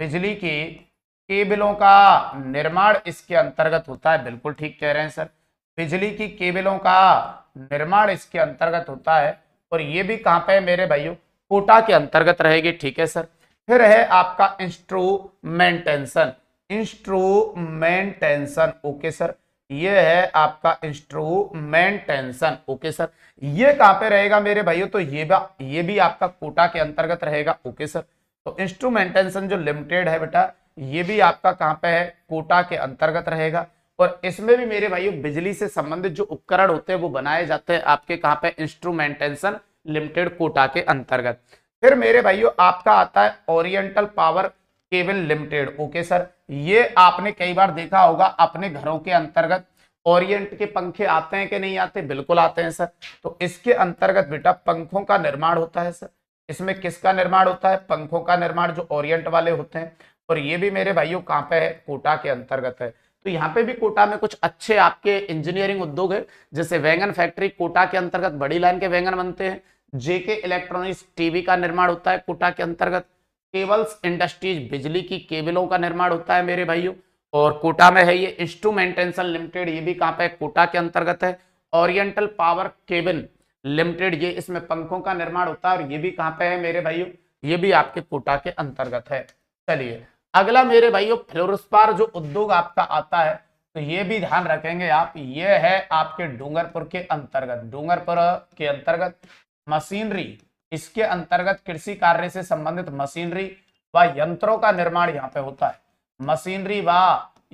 बिजली की केबलों का निर्माण इसके अंतर्गत होता है। बिल्कुल ठीक कह रहे हैं सर, बिजली की केबलों का निर्माण इसके अंतर्गत होता है। और ये भी कहां पे है मेरे भाइयों, कोटा के अंतर्गत रहेगी। ठीक है सर। फिर है आपका इंस्ट्रूमेंटेशन, इंस्ट्रूमेंटेशन। ओके सर, ये है आपका इंस्ट्रूमेंटेशन। ओके सर, ये कहां पे रहेगा मेरे भाइयों, तो ये भी आपका कोटा के अंतर्गत रहेगा। ओके सर, तो इंस्ट्रूमेंटेशन जो लिमिटेड है बेटा, ये भी आपका कहां पे है, कोटा के अंतर्गत रहेगा। और इसमें भी मेरे भाइयों बिजली से संबंधित जो उपकरण होते हैं वो बनाए जाते हैं आपके कहां पे, इंस्ट्रूमेंटेशन लिमिटेड, कोटा के अंतर्गत। फिर मेरे भाइयों आपका आता है oriental power cable limited. Okay sir, ये आपने कई बार देखा होगा अपने घरों के अंतर्गत, ओरिएंट के पंखे आते हैं कि नहीं आते? बिल्कुल आते हैं सर। तो इसके अंतर्गत बेटा पंखों का निर्माण होता है सर। इसमें किसका निर्माण होता है? पंखों का निर्माण, जो ओरिएंट वाले होते हैं। और ये भी मेरे भाइयों कहाँ पे है? कोटा के अंतर्गत है। तो यहाँ पे भी कोटा में कुछ अच्छे आपके इंजीनियरिंग उद्योग है, जैसे वैगन फैक्ट्री कोटा के अंतर्गत बड़ी लाइन के वैगन बनते हैं। जेके इलेक्ट्रॉनिक्स टीवी का निर्माण होता है कोटा के अंतर्गत। केबल्स इंडस्ट्रीज बिजली की केबलों का निर्माण होता है मेरे भाइयों, और कोटा में है। ये इंस्ट्रूमेंटेशन लिमिटेड, ये भी कहाँ पे? कोटा के अंतर्गत है। ओरिएंटल पावर केबल लिमिटेड, ये इसमें पंखों का निर्माण होता है, और ये भी कहाँ पे है मेरे भाइयों? ये भी आपके कोटा के अंतर्गत है। चलिए अगला मेरे भाइयों फ्लोरोस्पार जो उद्योग आपका आता है, तो ये भी ध्यान रखेंगे आप, ये है आपके डूंगरपुर के अंतर्गत। डूंगरपुर के अंतर्गत मशीनरी, इसके अंतर्गत कृषि कार्य से संबंधित मशीनरी व यंत्रों का निर्माण यहाँ पे होता है। मशीनरी व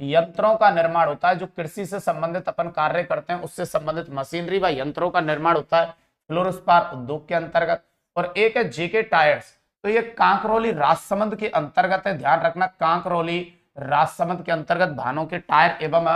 यंत्रों का निर्माण होता है, जो कृषि से संबंधित अपन कार्य करते हैं उससे संबंधित मशीनरी व यंत्रों का निर्माण होता है फ्लोरोस्पार उद्योग के अंतर्गत। और एक है जेके टायर्स, तो ये कांकरौली राजसमंद के अंतर्गत है। ध्यान रखना, कांकरौली राजसमंद के अंतर्गत वाहनों के टायर एवं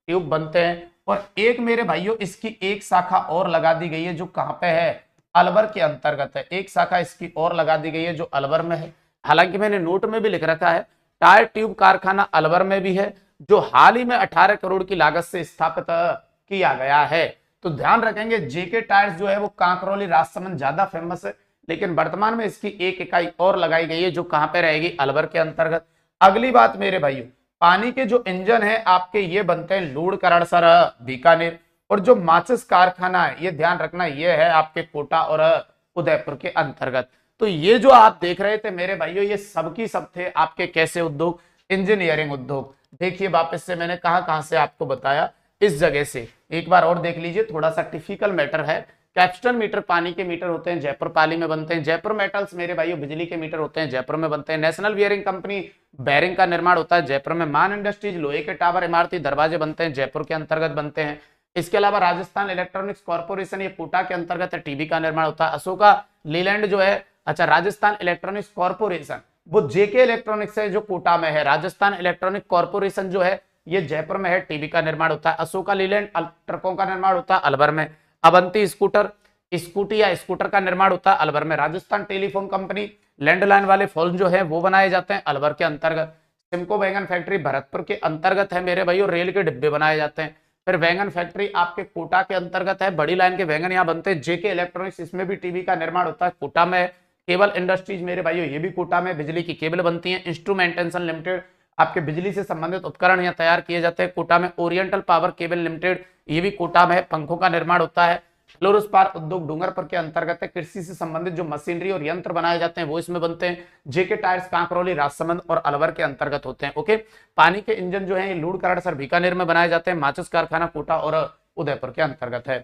ट्यूब बनते हैं। और एक मेरे भाइयों इसकी एक शाखा और लगा दी गई है, जो कहां पे है? अलवर के अंतर्गत है। एक शाखा इसकी और लगा दी गई है जो अलवर में है। हालांकि मैंने नोट में भी लिख रखा है टायर ट्यूब कारखाना अलवर में भी है, जो हाल ही में 18 करोड़ की लागत से स्थापित किया गया है। तो ध्यान रखेंगे जेके टायर्स जो है वो कांकरौली राजसमंद ज्यादा फेमस है, लेकिन वर्तमान में इसकी एक इकाई और लगाई गई है, जो कहां पे रहेगी? अलवर के अंतर्गत। अगली बात मेरे भाइयों, पानी के जो इंजन है आपके ये बनते हैं लूणकरणसर बीकानेर। और जो माचिस कारखाना है ये ध्यान रखना, ये है आपके कोटा और उदयपुर के अंतर्गत। तो ये जो आप देख रहे थे मेरे भाइयों, ये सबकी सब थे आपके कैसे उद्योग? इंजीनियरिंग उद्योग। देखिए वापस से मैंने कहां से आपको बताया, इस जगह से एक बार और देख लीजिए, थोड़ा सा टिपिकल मैटर है। कैप्स्टन मीटर पानी के मीटर होते हैं, जयपुर पाली में बनते हैं। जयपुर मेटल्स मेरे भाइयों बिजली के मीटर होते हैं, जयपुर में बनते हैं। नेशनल बियरिंग कंपनी बैरिंग का निर्माण होता है जयपुर में। मान इंडस्ट्रीज लोहे के टावर इमारती दरवाजे बनते हैं, जयपुर के अंतर्गत बनते हैं। इसके अलावा राजस्थान इलेक्ट्रॉनिक्स कॉर्पोरेशन, ये कोटा के अंतर्गत है, टीबी का निर्माण होता है। अशोका लीलैंड जो है, अच्छा राजस्थान इलेक्ट्रॉनिक्स कॉर्पोरेशन वो जेके इलेक्ट्रॉनिक्स है जो कोटा में है। राजस्थान इलेक्ट्रॉनिक कॉर्पोरेशन जो है ये जयपुर में है, टीबी का निर्माण होता है। अशोका लीलैंड ट्रकों का निर्माण होता है अलवर में। अवंती स्कूटर, स्कूटी या स्कूटर का निर्माण होता है अलवर में। राजस्थान टेलीफोन कंपनी लैंडलाइन वाले फोन जो है वो बनाए जाते हैं अलवर के अंतर्गत। सिमको वैगन फैक्ट्री भरतपुर के अंतर्गत है मेरे भाइयों, रेल के डिब्बे बनाए जाते हैं। फिर वैगन फैक्ट्री आपके कोटा के अंतर्गत है, बड़ी लाइन के वैगन यहाँ बनते हैं। जेके इलेक्ट्रॉनिक्स, इसमें भी टीवी का निर्माण होता है, कोटा में। केबल इंडस्ट्रीज मेरे भाइयों ये भी कोटा में, बिजली की केबल बनती है। इंस्ट्रूमेंटेशन लिमिटेड, आपके बिजली से संबंधित उपकरण यहाँ तैयार किए जाते हैं कोटा में। ओरिएंटल पावर केबल लिमिटेड, ये भी कोटा में है, पंखों का निर्माण होता है। फ्लोरोस्पार उद्योग डूंगरपुर के अंतर्गत है। कृषि से संबंधित जो मशीनरी और यंत्र बनाए जाते हैं वो इसमें बनते हैं। जेके टायर्स कांकरौली राजसमंद और अलवर के अंतर्गत होते हैं। ओके, पानी के इंजन जो है लूणकरणसर बीकानेर में बनाए जाते हैं। माचिस कारखाना कोटा और उदयपुर के अंतर्गत है।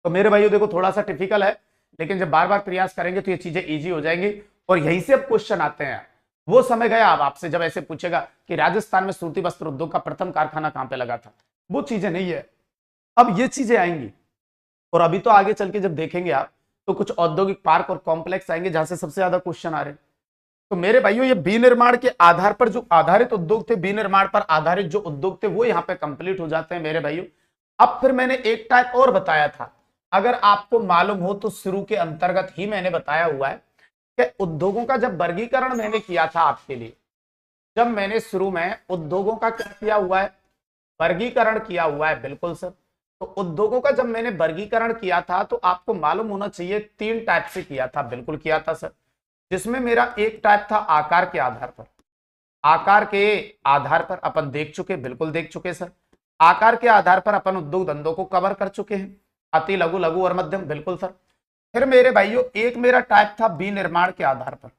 तो मेरे भाइयों देखो थोड़ा सा टिपिकल है, लेकिन जब बार बार प्रयास करेंगे तो ये चीजें इजी हो जाएंगी। और यहीं से अब क्वेश्चन आते हैं। वो समय गया अब आपसे जब ऐसे पूछेगा कि राजस्थान में सूती वस्त्र उद्योग का प्रथम कारखाना कहां पे लगा था। वो चीजें नहीं है, अब ये चीजें आएंगी। और अभी तो आगे चल के जब देखेंगे आप तो कुछ औद्योगिक पार्क और कॉम्प्लेक्स आएंगे जहां से सबसे ज्यादा क्वेश्चन आ रहे हैं। तो मेरे भाइयों ये विनिर्माण के आधार पर जो आधारित उद्योग थे, विनिर्माण पर आधारित जो उद्योग थे वो यहाँ पे कंप्लीट हो जाते हैं मेरे भाइयों। अब फिर मैंने एक टाइप और बताया था, अगर आपको मालूम हो तो शुरू के अंतर्गत ही मैंने बताया हुआ है कि उद्योगों का जब वर्गीकरण मैंने किया था आपके लिए, जब मैंने शुरू में उद्योगों का क्या किया हुआ है? वर्गीकरण किया हुआ है। बिल्कुल सर। तो उद्योगों का जब मैंने वर्गीकरण किया था तो आपको मालूम होना चाहिए 3 टाइप से किया था। बिल्कुल किया था सर। जिसमें मेरा एक टाइप था आकार के आधार पर। आकार के आधार पर अपन देख चुके, बिल्कुल देख चुके सर। आकार के आधार पर अपन उद्योग धंधों को कवर कर चुके हैं, अति लघु, लघु और मध्यम। बिल्कुल सर। फिर मेरे भाइयों एक मेरा टाइप था विनिर्माण के आधार पर।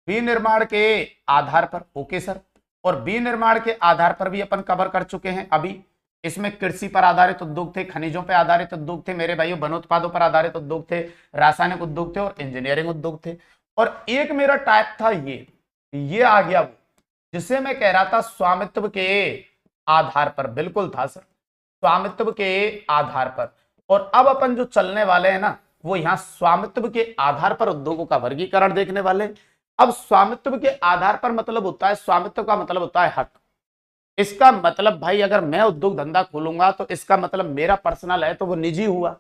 विनिर्माण के आधार पर, ओके सर। और विनिर्माण के आधार पर भी अपन कवर कर चुके हैं अभी। इसमें कृषि पर आधारित उद्योग थे, खनिजों पर आधारित उद्योग थे मेरे भाइयों, वनोत्पादों पर आधारित उद्योग थे, रासायनिक उद्योग थे और इंजीनियरिंग उद्योग थे। और एक मेरा टाइप था ये आ गया वो जिसे मैं कह रहा था स्वामित्व के आधार पर। बिल्कुल था सर, स्वामित्व के आधार पर। और अब अपन जो चलने वाले हैं ना वो यहाँ स्वामित्व के आधार पर उद्योगों का वर्गीकरण देखने वाले। अब स्वामित्व के आधार पर मतलब होता है, स्वामित्व का मतलब होता है हक। इसका मतलब भाई अगर मैं उद्योग धंधा खोलूंगा तो इसका मतलब मेरा पर्सनल है तो वो निजी हुआ,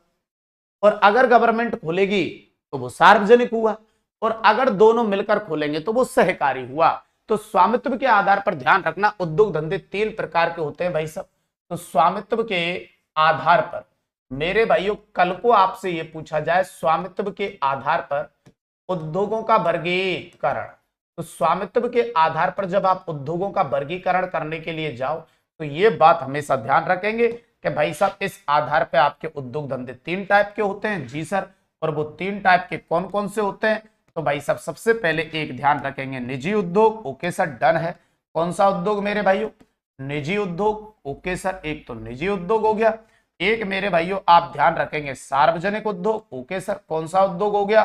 और अगर गवर्नमेंट खोलेगी तो वो सार्वजनिक हुआ, और अगर दोनों मिलकर खोलेंगे तो वो सहकारी हुआ। तो स्वामित्व के आधार पर ध्यान रखना, उद्योग धंधे 3 प्रकार के होते हैं भाई सब। तो स्वामित्व के आधार पर मेरे भाइयों, कल को आपसे ये पूछा जाए स्वामित्व के आधार पर उद्योगों का वर्गीकरण, तो स्वामित्व के आधार पर जब आप उद्योगों का वर्गीकरण करने के लिए जाओ तो ये बात हमेशा ध्यान रखेंगे कि भाई साहब इस आधार पे आपके उद्योग धंधे 3 टाइप के होते हैं। जी सर, और वो 3 टाइप के कौन कौन से होते हैं? तो भाई साहब सबसे पहले एक ध्यान रखेंगे निजी उद्योग। ओके सर, डन है। कौन सा उद्योग मेरे भाइयों? निजी उद्योग। ओके सर, एक तो निजी उद्योग हो गया। एक मेरे भाइयों आप ध्यान रखेंगे सार्वजनिक उद्योग। ओके सर, कौन सा उद्योग हो गया?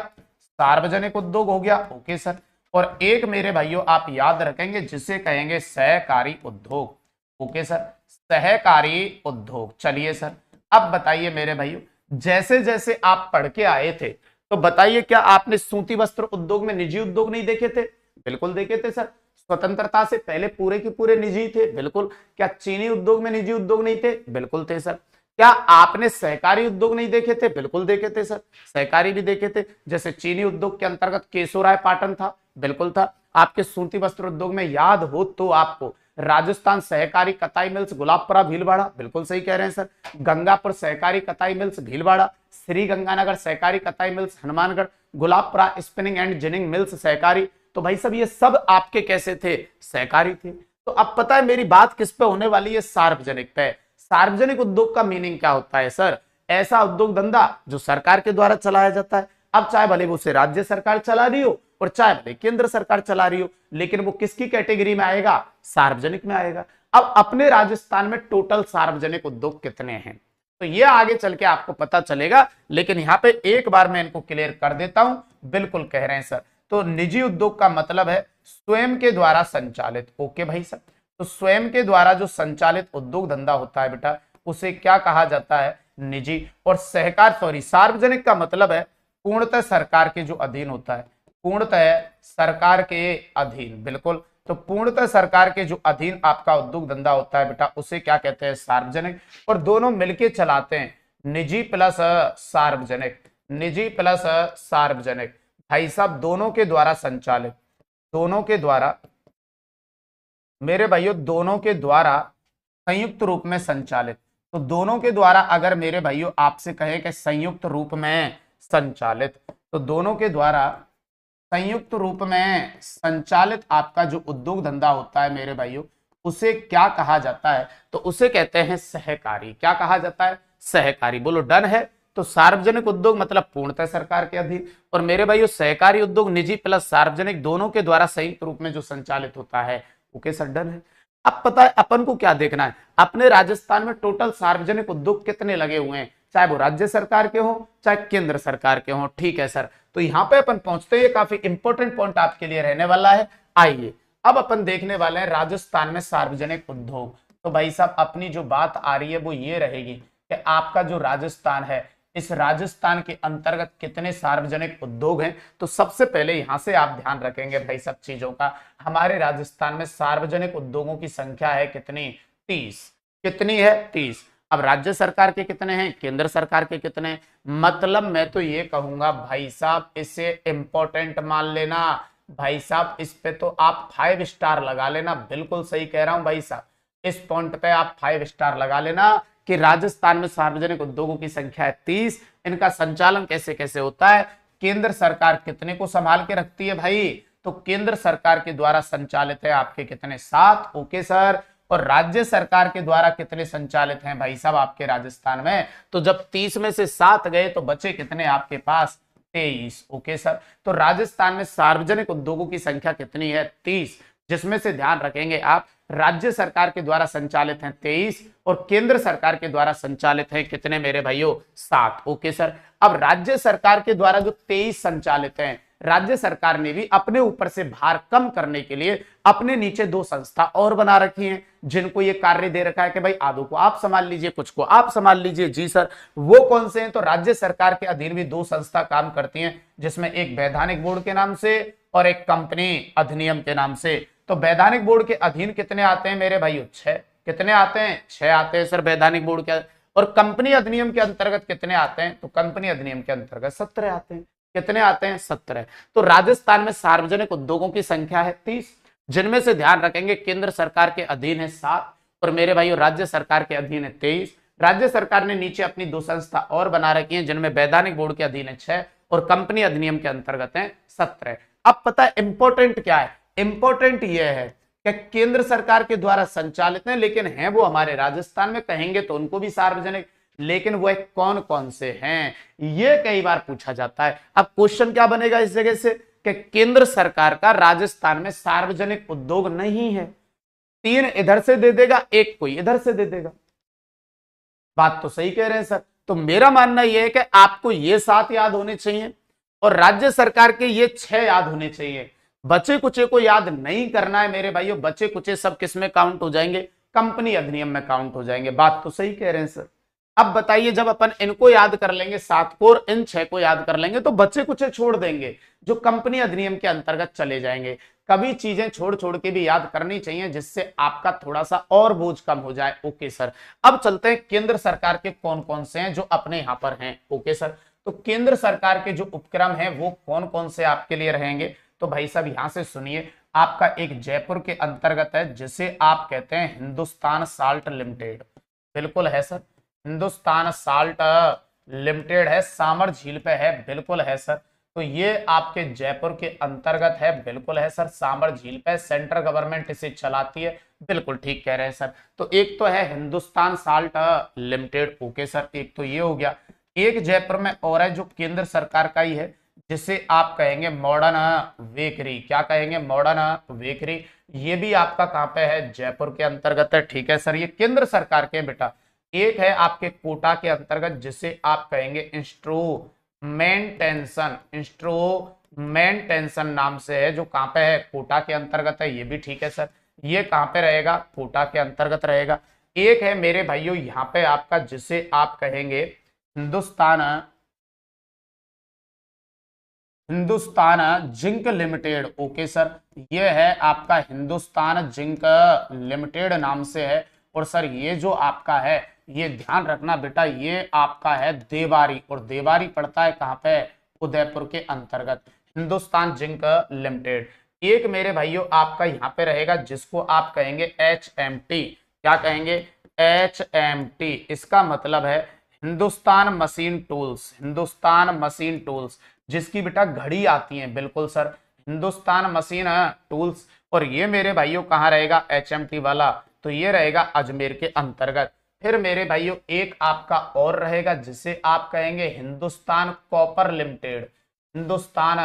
सार्वजनिक उद्योग हो गया। ओके सर, और एक मेरे भाइयों आप याद रखेंगे जिसे कहेंगे सहकारी उद्योग। ओके सर, सहकारी उद्योग। चलिए सर, अब बताइए मेरे भाइयों, जैसे जैसे आप पढ़ के आए थे तो बताइए क्या आपने सूती वस्त्र उद्योग में निजी उद्योग नहीं देखे थे? बिल्कुल देखे थे सर। स्वतंत्रता से पहले पूरे के पूरे निजी थे, बिल्कुल। क्या चीनी उद्योग में निजी उद्योग नहीं थे? बिल्कुल थे सर। क्या आपने सहकारी उद्योग नहीं देखे थे? बिल्कुल देखे थे सर, सहकारी भी देखे थे। जैसे चीनी उद्योग के अंतर्गत केशोराय पाटन था, बिल्कुल था। आपके सूती वस्त्र उद्योग में याद हो तो आपको राजस्थान सहकारी कताई मिल्स गुलाबपुरा भीलवाड़ा, बिल्कुल सही कह रहे हैं सर। गंगापुर सहकारी कताई मिल्स भीलवाड़ा, श्री गंगानगर सहकारी कताई mills Hanumangarh, Gulabpura spinning and ginning mills सहकारी। तो भाई सब ये सब आपके कैसे थे? सहकारी थे। तो अब पता है मेरी बात किस पे होने वाली है? सार्वजनिक पे। सार्वजनिक उद्योग का मीनिंग क्या होता है सर? ऐसा उद्योग धंधा जो सरकार के द्वारा चलाया जाता है। अब चाहे भले वो उसे राज्य सरकार चला रही हो और चाहे भले केंद्र सरकार चला रही हो, लेकिन वो किसकी कैटेगरी में आएगा? सार्वजनिक में आएगा। अब अपने राजस्थान में टोटल सार्वजनिक उद्योग कितने हैं तो ये आगे चल के आपको पता चलेगा, लेकिन यहां पे एक बार मैं इनको क्लियर कर देता हूं। बिल्कुल कह रहे हैं सर। तो निजी उद्योग का मतलब है स्वयं के द्वारा संचालित। ओके भाई सर, तो स्वयं के द्वारा जो संचालित उद्योग धंधा होता है बेटा, उसे क्या कहा जाता है? निजी। और सार्वजनिक का मतलब है पूर्णतः सरकार के जो अधीन होता है, पूर्णतः सरकार के अधीन। बिल्कुल, तो पूर्णतः सरकार के जो अधीन आपका उद्योग धंधा होता है बेटा, उसे क्या कहते हैं? सार्वजनिक। और दोनों मिलके चलाते हैं, निजी प्लस सार्वजनिक, निजी प्लस सार्वजनिक। भाई साहब दोनों के द्वारा संचालित, दोनों के द्वारा मेरे भाइयों, दोनों के द्वारा संयुक्त रूप में संचालित। तो दोनों के द्वारा अगर मेरे भाइयों आपसे कहे कि संयुक्त रूप में संचालित, तो दोनों के द्वारा संयुक्त रूप में संचालित आपका जो उद्योग धंधा होता है मेरे भाइयों, उसे क्या कहा जाता है? तो उसे कहते हैं सहकारी। क्या कहा जाता है? सहकारी। बोलो डन है। तो सार्वजनिक उद्योग मतलब पूर्णतः सरकार के अधीन, और मेरे भाइयों सहकारी उद्योग निजी प्लस सार्वजनिक दोनों के द्वारा संयुक्त रूप में जो संचालित होता है। ओके सर, डन है। अब पता है अपन को क्या देखना है, अपने राजस्थान में टोटल सार्वजनिक उद्योग कितने लगे हुए हैं, चाहे वो राज्य सरकार के हो चाहे केंद्र सरकार के हो। ठीक है सर, तो यहां पे अपन पहुंचते हैं, काफी इंपॉर्टेंट पॉइंट आपके लिए रहने वाला है। आइए अब अपन देखने वाले हैं राजस्थान में सार्वजनिक उद्योग। तो भाई साहब अपनी जो बात आ रही है वो ये रहेगी कि आपका जो राजस्थान है, इस राजस्थान के अंतर्गत कितने सार्वजनिक उद्योग हैं। तो सबसे पहले यहां से आप ध्यान रखेंगे भाई सब चीजों का। हमारे राजस्थान में सार्वजनिक उद्योगों की संख्या है कितनी? 30। कितनी है? 30। अब राज्य सरकार के कितने हैं, केंद्र सरकार के कितने हैं? मतलब मैं तो ये कहूंगा भाई साहब इसे इंपॉर्टेंट मान लेना। भाई साहब इस पे तो आप 5 स्टार लगा लेना। बिल्कुल सही कह रहा हूं भाई साहब, इस पॉइंट पे आप 5 स्टार लगा लेना कि राजस्थान में सार्वजनिक उद्योगों की संख्या है 30। इनका संचालन कैसे कैसे होता है? केंद्र सरकार कितने को संभाल के रखती है भाई? तो केंद्र सरकार के द्वारा संचालित है आपके कितने? 7। Okay sir. और राज्य सरकार के द्वारा कितने संचालित हैं भाई साहब आपके राजस्थान में? तो जब 30 में से 7 गए तो बचे कितने आपके पास? 23। Okay sir. तो राजस्थान में सार्वजनिक उद्योगों की संख्या कितनी है? 30, जिसमें से ध्यान रखेंगे आप राज्य सरकार के द्वारा संचालित हैं 23 और केंद्र सरकार के द्वारा संचालित हैं कितने मेरे भाइयों? 7। Okay sir. अब राज्य सरकार के द्वारा जो 23 संचालित हैं, राज्य सरकार ने भी अपने ऊपर से भार कम करने के लिए अपने नीचे 2 संस्था और बना रखी हैं, जिनको ये कार्य दे रखा है कि भाई आधो को आप संभाल लीजिए, कुछ को आप संभाल लीजिए। जी सर, वो कौन से हैं? तो राज्य सरकार के अधीन भी 2 संस्था काम करती हैं, जिसमें एक वैधानिक बोर्ड के नाम से और एक कंपनी अधिनियम के नाम से। तो वैधानिक बोर्ड के अधीन कितने आते हैं मेरे भाइयों? 6। कितने आते हैं? 6 आते हैं सर वैधानिक बोर्ड के। और कंपनी अधिनियम के अंतर्गत कितने आते हैं? तो कंपनी अधिनियम के अंतर्गत 17 आते हैं। कितने आते हैं? 17। तो राजस्थान में सार्वजनिक उद्योगों की संख्या है 30, जिनमें से ध्यान रखेंगे केंद्र सरकार के अधीन है 7 और मेरे भाइयों राज्य सरकार के अधीन है 23। राज्य सरकार ने नीचे अपनी 2 संस्था और बना रखी हैं, जिनमें वैधानिक बोर्ड के अधीन है 6 और कंपनी अधिनियम के अंतर्गत है 17। अब पता है इंपॉर्टेंट क्या है? इंपॉर्टेंट यह है कि केंद्र सरकार के द्वारा संचालित है, लेकिन है वो हमारे राजस्थान में, कहेंगे तो उनको भी सार्वजनिक, लेकिन वो कौन कौन से हैं ये कई बार पूछा जाता है। अब क्वेश्चन क्या बनेगा इस जगह से कि केंद्र सरकार का राजस्थान में सार्वजनिक उद्योग नहीं है। 3 इधर से दे देगा, 1 कोई इधर से दे देगा। बात तो सही कह रहे हैं सर। तो मेरा मानना यह है कि आपको ये 7 याद होने चाहिए और राज्य सरकार के ये 6 याद होने चाहिए। बचे कुचे को याद नहीं करना है मेरे भाइयों। बचे कुचे सब किस में काउंट हो जाएंगे? कंपनी अधिनियम में काउंट हो जाएंगे। बात तो सही कह रहे हैं सर। अब बताइए, जब अपन इनको याद कर लेंगे 7 को और इन 6 को याद कर लेंगे, तो बच्चे कुछ छोड़ देंगे जो कंपनी अधिनियम के अंतर्गत चले जाएंगे। कभी चीजें छोड़ छोड़ के भी याद करनी चाहिए, जिससे आपका थोड़ा सा और बोझ कम हो जाए। Okay sir. अब चलते हैं केंद्र सरकार के कौन कौन से हैं जो अपने यहां पर हैं। Okay sir. तो केंद्र सरकार के जो उपक्रम है वो कौन कौन से आपके लिए रहेंगे? तो भाई साहब यहां से सुनिए, आपका एक जयपुर के अंतर्गत है जिसे आप कहते हैं हिंदुस्तान साल्ट लिमिटेड। बिल्कुल है सर, हिंदुस्तान साल्ट लिमिटेड है, सामर झील पे है। बिल्कुल है सर। तो ये आपके जयपुर के अंतर्गत है। बिल्कुल है सर, सामर झील पे सेंट्रल गवर्नमेंट इसे चलाती है। बिल्कुल ठीक कह रहे हैं सर। तो एक तो है Hindustan salt limited. Okay sir, एक तो ये हो गया। एक जयपुर में और है जो केंद्र सरकार का ही है, जिसे आप कहेंगे मॉडर्न वेकरी। क्या कहेंगे? मॉडर्न वेकरी। ये भी आपका कहां पे है? जयपुर के अंतर्गत है। ठीक है सर, ये केंद्र सरकार के बेटा। एक है आपके कोटा के अंतर्गत जिसे आप कहेंगे इंस्ट्रूमेंटेशन। इंस्ट्रूमेंटेशन नाम से है, जो कहां पे है? कोटा के अंतर्गत है। ये भी ठीक है सर। ये कहां पे रहेगा? कोटा के अंतर्गत रहेगा। एक है मेरे भाइयों यहां पे आपका जिसे आप कहेंगे Hindustan zinc limited. Okay sir, ये है आपका हिंदुस्तान जिंक लिमिटेड नाम से है। और सर ये जो आपका है, ये ध्यान रखना बेटा, ये आपका है देवारी, और देवारी पड़ता है कहां पे? उदयपुर के अंतर्गत। Hindustan zinc limited. एक मेरे भाइयों आपका यहां पे रहेगा जिसको आप कहेंगे HMT। क्या कहेंगे? HMT। इसका मतलब है Hindustan machine tools. Hindustan machine tools, जिसकी बेटा घड़ी आती है। बिल्कुल सर, हिंदुस्तान मशीन टूल्स। और ये मेरे भाइयों कहां रहेगा? HMT वाला। तो ये रहेगा अजमेर के अंतर्गत। फिर मेरे भाइयों एक आपका और रहेगा जिसे आप कहेंगे Hindustan copper limited. Hindustan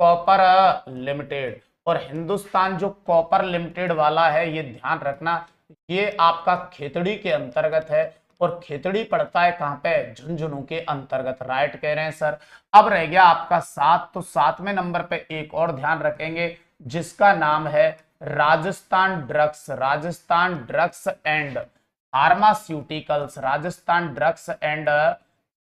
copper limited. और हिंदुस्तान जो कॉपर लिमिटेड वाला है, ये ध्यान रखना, ये आपका खेतड़ी के अंतर्गत है। और खेतड़ी पड़ता है कहां पे? झुंझुनू के अंतर्गत। राइट कह रहे हैं सर। अब रह गया आपका 7। तो 7वें नंबर पे एक और ध्यान रखेंगे जिसका नाम है Rajasthan drugs. Rajasthan drugs and pharmaceuticals. Rajasthan drugs and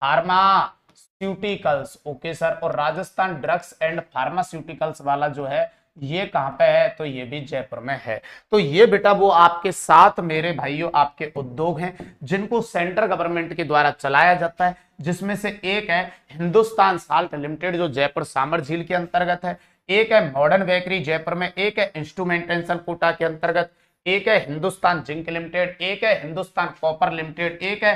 pharmaceuticals. Okay sir. और राजस्थान ड्रग्स एंड फार्मास्यूटिकल्स वाला जो है, ये कहां पे है? तो ये भी जयपुर में है। तो ये बेटा वो आपके 7 मेरे भाइयों आपके उद्योग हैं जिनको सेंट्रल गवर्नमेंट के द्वारा चलाया जाता है, जिसमें से एक है हिंदुस्तान साल्ट लिमिटेड जो जयपुर सामर झील के अंतर्गत है। एक है मॉडर्न बेकरी जयपुर में। एक है इंस्ट्रूमेंटेशन कोटा के अंतर्गत। एक है हिंदुस्तान जिंक लिमिटेड। एक है हिंदुस्तान कॉपर लिमिटेड। एक है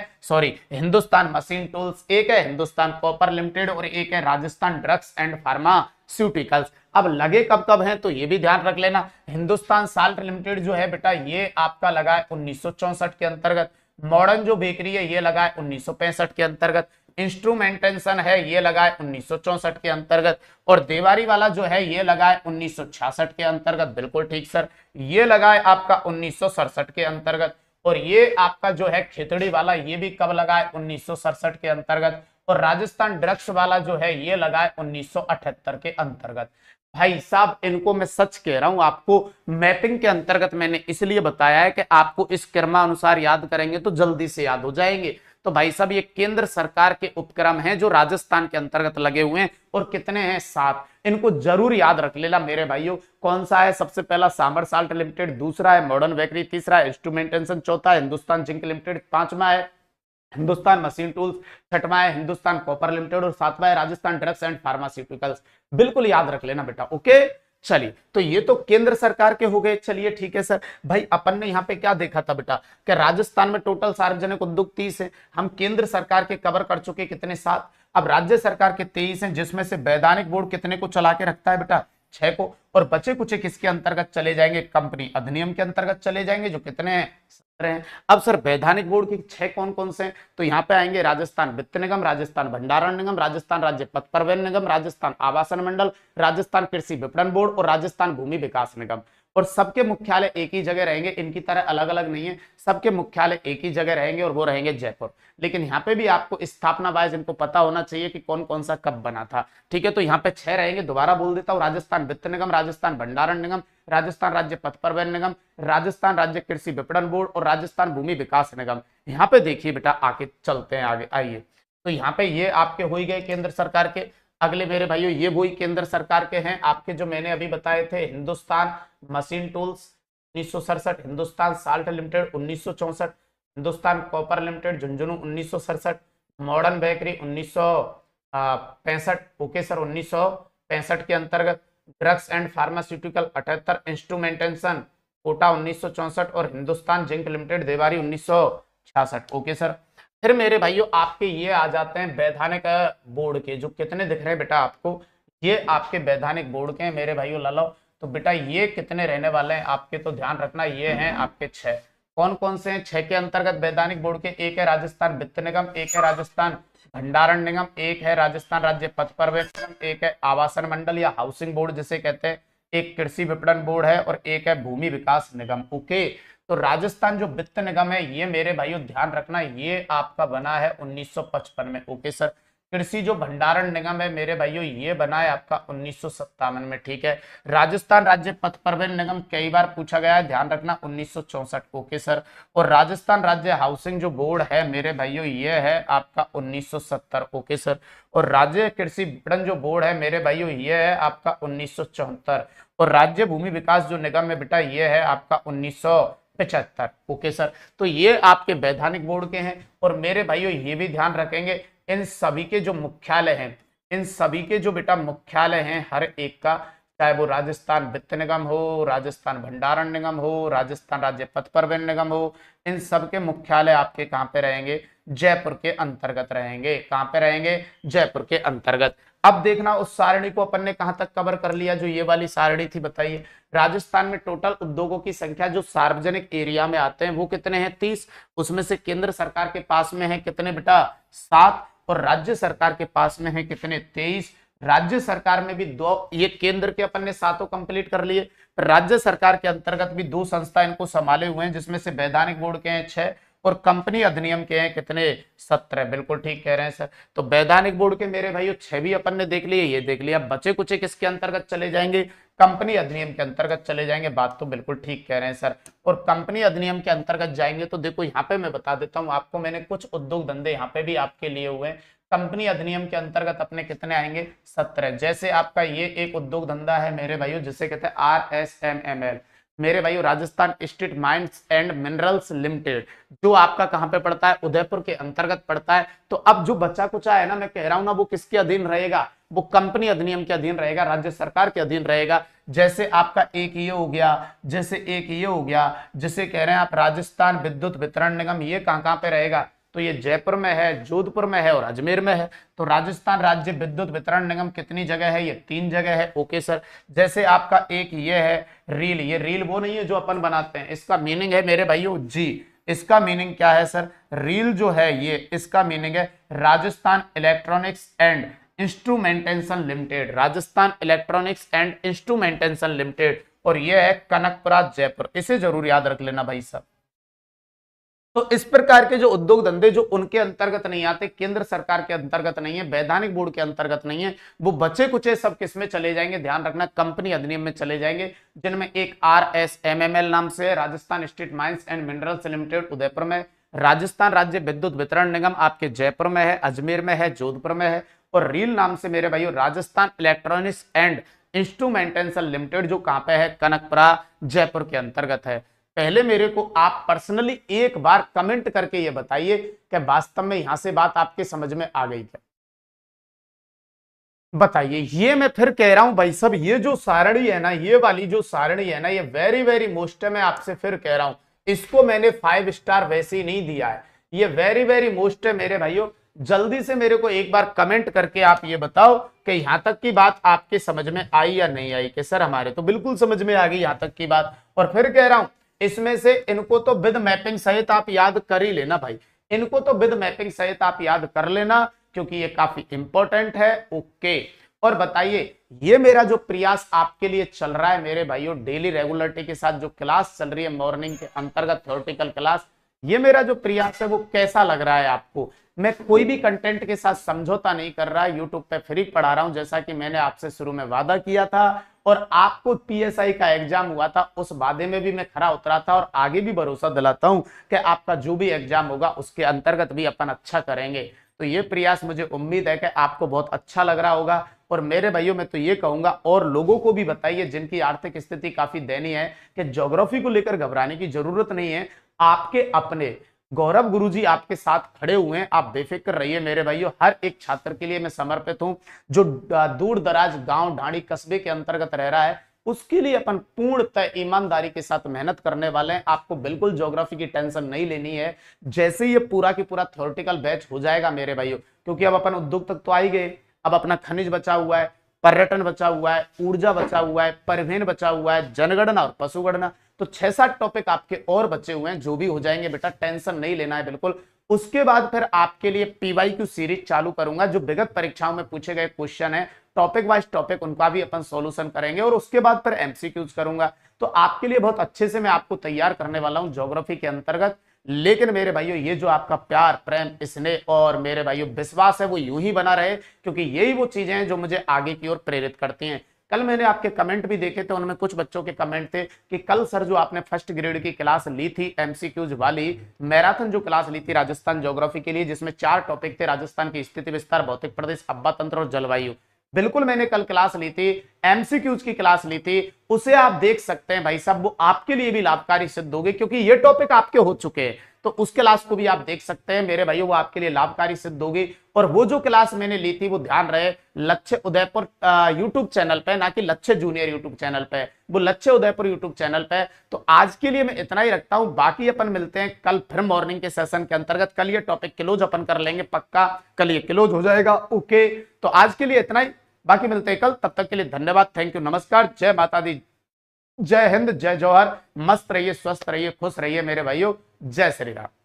हिंदुस्तान मशीन टूल्स। एक है हिंदुस्तान कॉपर लिमिटेड। और एक है राजस्थान ड्रग्स एंड फार्मास्यूटिकल्स। अब लगे कब कब हैं तो ये भी ध्यान रख लेना। हिंदुस्तान साल्ट लिमिटेड जो है बेटा, ये आपका लगा है 1964 के अंतर्गत। मॉडर्न जो बेकरी है ये लगा है 1965 के अंतर्गत। इंस्ट्रूमेंटेशन है ये लगा है 1964 के अंतर्गत। और देवारी वाला जो है ये लगा है 1966 के अंतर्गत। बिल्कुल ठीक सर। ये लगा है आपका 1967 के अंतर्गत। और ये आपका जो है खेतड़ी वाला, ये भी कब लगा है? 1967 के अंतर्गत। और राजस्थान ड्रग्स वाला जो है ये लगा है 1978 के अंतर्गत। भाई साहब इनको मैं सच कह रहा हूं, आपको मैपिंग के अंतर्गत मैंने इसलिए बताया है कि आपको इस क्रमानुसार याद करेंगे तो जल्दी से याद हो जाएंगे। तो भाई साहब ये केंद्र सरकार के उपक्रम हैं जो राजस्थान के अंतर्गत लगे हुए हैं, और कितने हैं 7। इनको जरूर याद रख लेना मेरे भाइयों। कौन सा है? सबसे पहला सामर साल्ट लिमिटेड, दूसरा है मॉडर्न बेकरी, तीसरा है इंस्ट्रूमेंटेशन, चौथा है हिंदुस्तान जिंक लिमिटेड, पांचवा है हिंदुस्तान मशीन टूल्स, छठवां है हिंदुस्तान कॉपर लिमिटेड, और सातवां है राजस्थान ड्रग्स एंड फार्मास्यूटिकल्स। बिल्कुल याद रख लेना बेटा। ओके, चलिए, तो ये तो केंद्र सरकार के हो गए। चलिए ठीक है सर। भाई अपन ने यहाँ पे क्या देखा था बेटा कि राजस्थान में टोटल सार्वजनिक उद्योग 30 है। हम केंद्र सरकार के कवर कर चुके कितने? 7। अब राज्य सरकार के 23 हैं, जिसमें से वैधानिक बोर्ड कितने को चला के रखता है बेटा? 6 को। और बचे कुछ किसके अंतर्गत चले जाएंगे? कंपनी अधिनियम के अंतर्गत चले जाएंगे, जो कितने हैं? 17 हैं। अब सर वैधानिक बोर्ड के 6 कौन कौन से हैं? तो यहाँ पे आएंगे राजस्थान वित्त निगम, राजस्थान भंडारण निगम, राजस्थान राज्य पथ परिवहन निगम, राजस्थान आवासन मंडल, राजस्थान कृषि विपणन बोर्ड और राजस्थान भूमि विकास निगम। और सबके मुख्यालय एक ही जगह रहेंगे, इनकी तरह अलग अलग नहीं है, सबके मुख्यालय एक ही जगह रहेंगे और वो रहेंगे जयपुर। लेकिन यहाँ पे भी आपको स्थापना वाइज इनको पता होना चाहिए कि कौन कौन सा कब बना था। ठीक है, तो यहाँ पे 6 रहेंगे, दोबारा बोल देता हूँ। राजस्थान वित्त निगम, राजस्थान भंडारण निगम, राजस्थान राज्य पथ परिवहन निगम, राजस्थान राज्य कृषि विपणन बोर्ड और राजस्थान भूमि विकास निगम। यहाँ पे देखिए बेटा, आगे चलते हैं आगे, आइए। तो यहाँ पे ये आपके हो ही गए केंद्र सरकार के। अगले मेरे भाइयों ये वही केंद्र सरकार के हैं आपके, जो मैंने अभी बताए थे। Hindustan machine tools 1967, Hindustan salt limited 1964, Hindustan copper limited Jhunjhunu 1967, modern bakery 1965। Okay sir, 1965 के अंतर्गत drugs and pharmaceutical 78, instrumentation Kota 1964 और Hindustan zinc limited Devari 1966। Okay sir. फिर मेरे भाइयों आपके ये आ जाते हैं वैधानिक बोर्ड के, जो कितने दिख रहे हैं बेटा आपको? ये आपके वैधानिक बोर्ड के हैं मेरे भाइयों लालो। तो बेटा ये कितने रहने वाले हैं आपके? तो ध्यान रखना, ये हैं आपके 6। कौन कौन से हैं 6 के अंतर्गत वैधानिक बोर्ड के? एक है राजस्थान वित्त निगम, एक है राजस्थान भंडारण निगम, एक है राजस्थान राज्य पथ परिवहन निगम, एक है आवासन मंडल या हाउसिंग बोर्ड जिसे कहते हैं, एक कृषि विपणन बोर्ड है और एक है भूमि विकास निगम। ओके, तो राजस्थान जो वित्त निगम है ये मेरे भाइयों ध्यान रखना, ये आपका बना है 1955 में। Okay sir. कृषि जो भंडारण निगम है मेरे भाइयों ये बना है आपका 1957 में। ठीक है। राजस्थान राज्य पथ परिवहन निगम कई बार पूछा गया है, ध्यान रखना 1964। Okay sir. और राजस्थान राज्य हाउसिंग जो बोर्ड है मेरे भाइयों ये है आपका 1970। Okay sir. और राज्य कृषि विपणन जो बोर्ड है मेरे भाइयों ये है आपका 1974। और राज्य भूमि विकास जो निगम है बेटा ये है आपका 1975। Okay sir. तो ये आपके वैधानिक बोर्ड के हैं। और मेरे भाइयों ये भी ध्यान रखेंगे, इन सभी के जो मुख्यालय हैं, इन सभी के जो बेटा मुख्यालय हैं हर एक का, चाहे वो राजस्थान वित्त निगम हो, राजस्थान भंडारण निगम हो, राजस्थान राज्य पथ परिवहन निगम हो, इन सब के मुख्यालय आपके कहाँ पे रहेंगे? जयपुर के अंतर्गत रहेंगे। कहाँ पे रहेंगे? जयपुर के अंतर्गत। अब देखना उस सारणी को अपन ने कहां तक कवर कर लिया, जो ये वाली सारणी थी बताइए। राजस्थान में टोटल उद्योगों की संख्या जो सार्वजनिक एरिया में आते हैं वो कितने हैं? 30। उसमें से केंद्र सरकार के पास में है कितने बेटा? 7। और राज्य सरकार के पास में है कितने? 23। राज्य सरकार में भी 2, ये केंद्र के अपन ने 7 कंप्लीट कर लिए। राज्य सरकार के अंतर्गत भी 2 संस्था इनको संभाले हुए हैं, जिसमें से वैधानिक बोर्ड के हैं 6 और कंपनी अधिनियम के हैं कितने? 17। बिल्कुल ठीक कह रहे हैं सर। तो वैधानिक बोर्ड के मेरे भाइयों 6 भी अपन ने देख लिए, ये देख लिया। बचे कुछ किसके अंतर्गत चले जाएंगे? कंपनी अधिनियम के अंतर्गत चले जाएंगे। बात तो बिल्कुल ठीक कह रहे हैं सर। और कंपनी अधिनियम के अंतर्गत जाएंगे तो देखो यहाँ पे मैं बता देता हूँ आपको, मैंने कुछ उद्योग धंधे यहाँ पे भी आपके लिए हुए हैं। कंपनी अधिनियम के अंतर्गत अपने कितने आएंगे? 17। जैसे आपका ये एक उद्योग धंधा है मेरे भाइयों जिसे कहते हैं RSMML मेरे भाइयों, Rajasthan state mines and minerals limited, जो आपका कहां पे पड़ता है? उदयपुर के अंतर्गत पड़ता है। तो अब जो बचा कुचा है ना, मैं कह रहा हूं ना, वो किसके अधीन रहेगा? वो कंपनी अधिनियम के अधीन रहेगा, राज्य सरकार के अधीन रहेगा। जैसे आपका एक ये हो गया, जैसे एक ये हो गया, जिसे कह रहे हैं आप राजस्थान विद्युत वितरण निगम, ये कहां पे रहेगा? तो ये जयपुर में है, जोधपुर में है और अजमेर में है। तो राजस्थान राज्य विद्युत वितरण निगम कितनी जगह है? ये 3 जगह है। Okay sir. जैसे आपका एक ये है रील, ये रील वो नहीं है जो अपन बनाते हैं, इसका मीनिंग है मेरे भाइयों जी। इसका मीनिंग क्या है सर? रील जो है ये, इसका मीनिंग है Rajasthan electronics and instrumentation limited, Rajasthan electronics and instrumentation limited. और ये है कनकपुरा जयपुर। इसे जरूर याद रख लेना भाई साहब। तो इस प्रकार के जो उद्योग धंधे जो उनके अंतर्गत नहीं आते, केंद्र सरकार के अंतर्गत नहीं है, वैधानिक बोर्ड के अंतर्गत नहीं है, वो बचे कुचे सब किस में चले जाएंगे? ध्यान रखना, कंपनी अधिनियम में चले जाएंगे, जिनमें एक RSMML नाम से Rajasthan state mines and minerals limited Udaipur में, राजस्थान राज्य विद्युत वितरण निगम आपके जयपुर में है, अजमेर में है, जोधपुर में है। और रील नाम से मेरे भाइयों Rajasthan electronics and instrumentation limited जो कहां पे है, कनकपुरा जयपुर के अंतर्गत है। पहले मेरे को आप पर्सनली एक बार कमेंट करके ये बताइए कि वास्तव में यहां से बात आपके समझ में आ गई क्या, बताइए। ये मैं फिर कह रहा हूं भाई साहब, ये जो सारणी है ना, ये वाली जो सारणी है ना, ये वेरी वेरी मोस्ट है। मैं आपसे फिर कह रहा हूं, इसको मैंने 5 स्टार वैसे ही नहीं दिया है, ये वेरी वेरी मोस्ट है मेरे भाइयों। जल्दी से मेरे को एक बार कमेंट करके आप ये बताओ कि यहां तक की बात आपके समझ में आई या नहीं आई। कि सर हमारे तो बिल्कुल समझ में आ गई यहां तक की बात। और फिर कह रहा हूं, इसमें से इनको तो विद मैपिंग सहित आप याद कर ही लेना भाई, इनको तो विद मैपिंग सहित आप याद कर लेना, क्योंकि ये काफी इंपॉर्टेंट है। ओके, और बताइए, ये मेरा जो प्रयास आपके लिए चल रहा है मेरे भाइयों, डेली रेगुलरिटी के साथ जो क्लास चल रही है मॉर्निंग के अंतर्गत थ्योरेटिकल क्लास, ये मेरा जो प्रयास है वो कैसा लग रहा है आपको। मैं कोई भी कंटेंट के साथ समझौता नहीं कर रहा, यूट्यूब पे फ्री पढ़ा रहा हूं, जैसा कि मैंने आपसे शुरू में वादा किया था। और आपको पीएसआई का एग्जाम हुआ था, उस वादे में भी मैं खरा उतरा था, और आगे भी भरोसा दिलाता हूं कि आपका जो भी एग्जाम होगा उसके अंतर्गत भी अपन अच्छा करेंगे। तो ये प्रयास मुझे उम्मीद है कि आपको बहुत अच्छा लग रहा होगा। और मेरे भाइयों मैं तो ये कहूंगा, और लोगों को भी बताइए जिनकी आर्थिक स्थिति काफी दयनीय है, कि ज्योग्राफी को लेकर घबराने की जरूरत नहीं है। आपके अपने गौरव गुरुजी आपके साथ खड़े हुए हैं, आप बेफिक्र रहिए मेरे भाइयों। हर एक छात्र के लिए मैं समर्पित हूं, जो दूर दराज गांव ढाणी कस्बे के अंतर्गत रह रहा है, उसके लिए अपन पूर्णतः ईमानदारी के साथ मेहनत करने वाले हैं। आपको बिल्कुल ज्योग्राफी की टेंशन नहीं लेनी है। जैसे ही ये पूरा की पूरा थ्योरेटिकल बैच हो जाएगा मेरे भाइयों, क्योंकि अब अपन उद्योग तक तो आ ही गए, अब अपना खनिज बचा हुआ है, पर्यटन बचा हुआ है, ऊर्जा बचा हुआ है, परिवहन बचा हुआ है, जनगणना और पशुगणना, तो 6-7 टॉपिक आपके और बचे हुए हैं, जो भी हो जाएंगे बेटा, टेंशन नहीं लेना है बिल्कुल। उसके बाद फिर आपके लिए पीवाईक्यू सीरीज चालू करूंगा, जो विगत परीक्षाओं में पूछे गए क्वेश्चन है टॉपिक वाइज टॉपिक, उनका भी अपन सॉल्यूशन करेंगे, और उसके बाद फिर एमसीक्यूज करूंगा। तो आपके लिए बहुत अच्छे से मैं आपको तैयार करने वाला हूं ज्योग्राफी के अंतर्गत। लेकिन मेरे भाइयों, ये जो आपका प्यार, प्रेम, स्नेह और मेरे भाइयों विश्वास है, वो यूं ही बना रहे, क्योंकि यही वो चीजें हैं जो मुझे आगे की ओर प्रेरित करती हैं। कल मैंने आपके कमेंट भी देखे थे, उनमें कुछ बच्चों के कमेंट थे कि कल सर जो आपने फर्स्ट ग्रेड की क्लास ली थी, एमसीक्यूज वाली मैराथन जो क्लास ली थी राजस्थान ज्योग्राफी के लिए, जिसमें 4 टॉपिक थे, राजस्थान की स्थिति विस्तार, भौतिक प्रदेश, अब्बा तंत्र और जलवायु, बिल्कुल मैंने कल क्लास ली थी, एमसीक्यूज की क्लास ली थी, उसे आप देख सकते हैं भाई साहब, वो आपके लिए भी लाभकारी सिद्ध होगी, क्योंकि ये टॉपिक आपके हो चुके हैं। तो उस क्लास को भी आप देख सकते हैं मेरे भाइयों, वो आपके लिए लाभकारी सिद्ध होगी। और वो जो क्लास मैंने ली थी, वो ध्यान रहे लक्ष्य उदयपुर यूट्यूब चैनल पे, ना कि लक्ष्य जूनियर यूट्यूब चैनल पे, वो लक्ष्य उदयपुर यूट्यूब चैनल पे। तो आज के लिए मैं इतना ही रखता हूं, बाकी अपन मिलते हैं कल फिर मॉर्निंग के सेशन के अंतर्गत। कल ये टॉपिक क्लोज अपन कर लेंगे, पक्का कल ये क्लोज हो जाएगा। ओके, तो आज के लिए इतना ही, बाकी मिलते हैं कल। तब तक के लिए धन्यवाद, थैंक यू, नमस्कार, जय माता दी, जय हिंद, जय जौहर। मस्त रहिए, स्वस्थ रहिए, खुश रहिए मेरे भाइयों। जय श्री राम।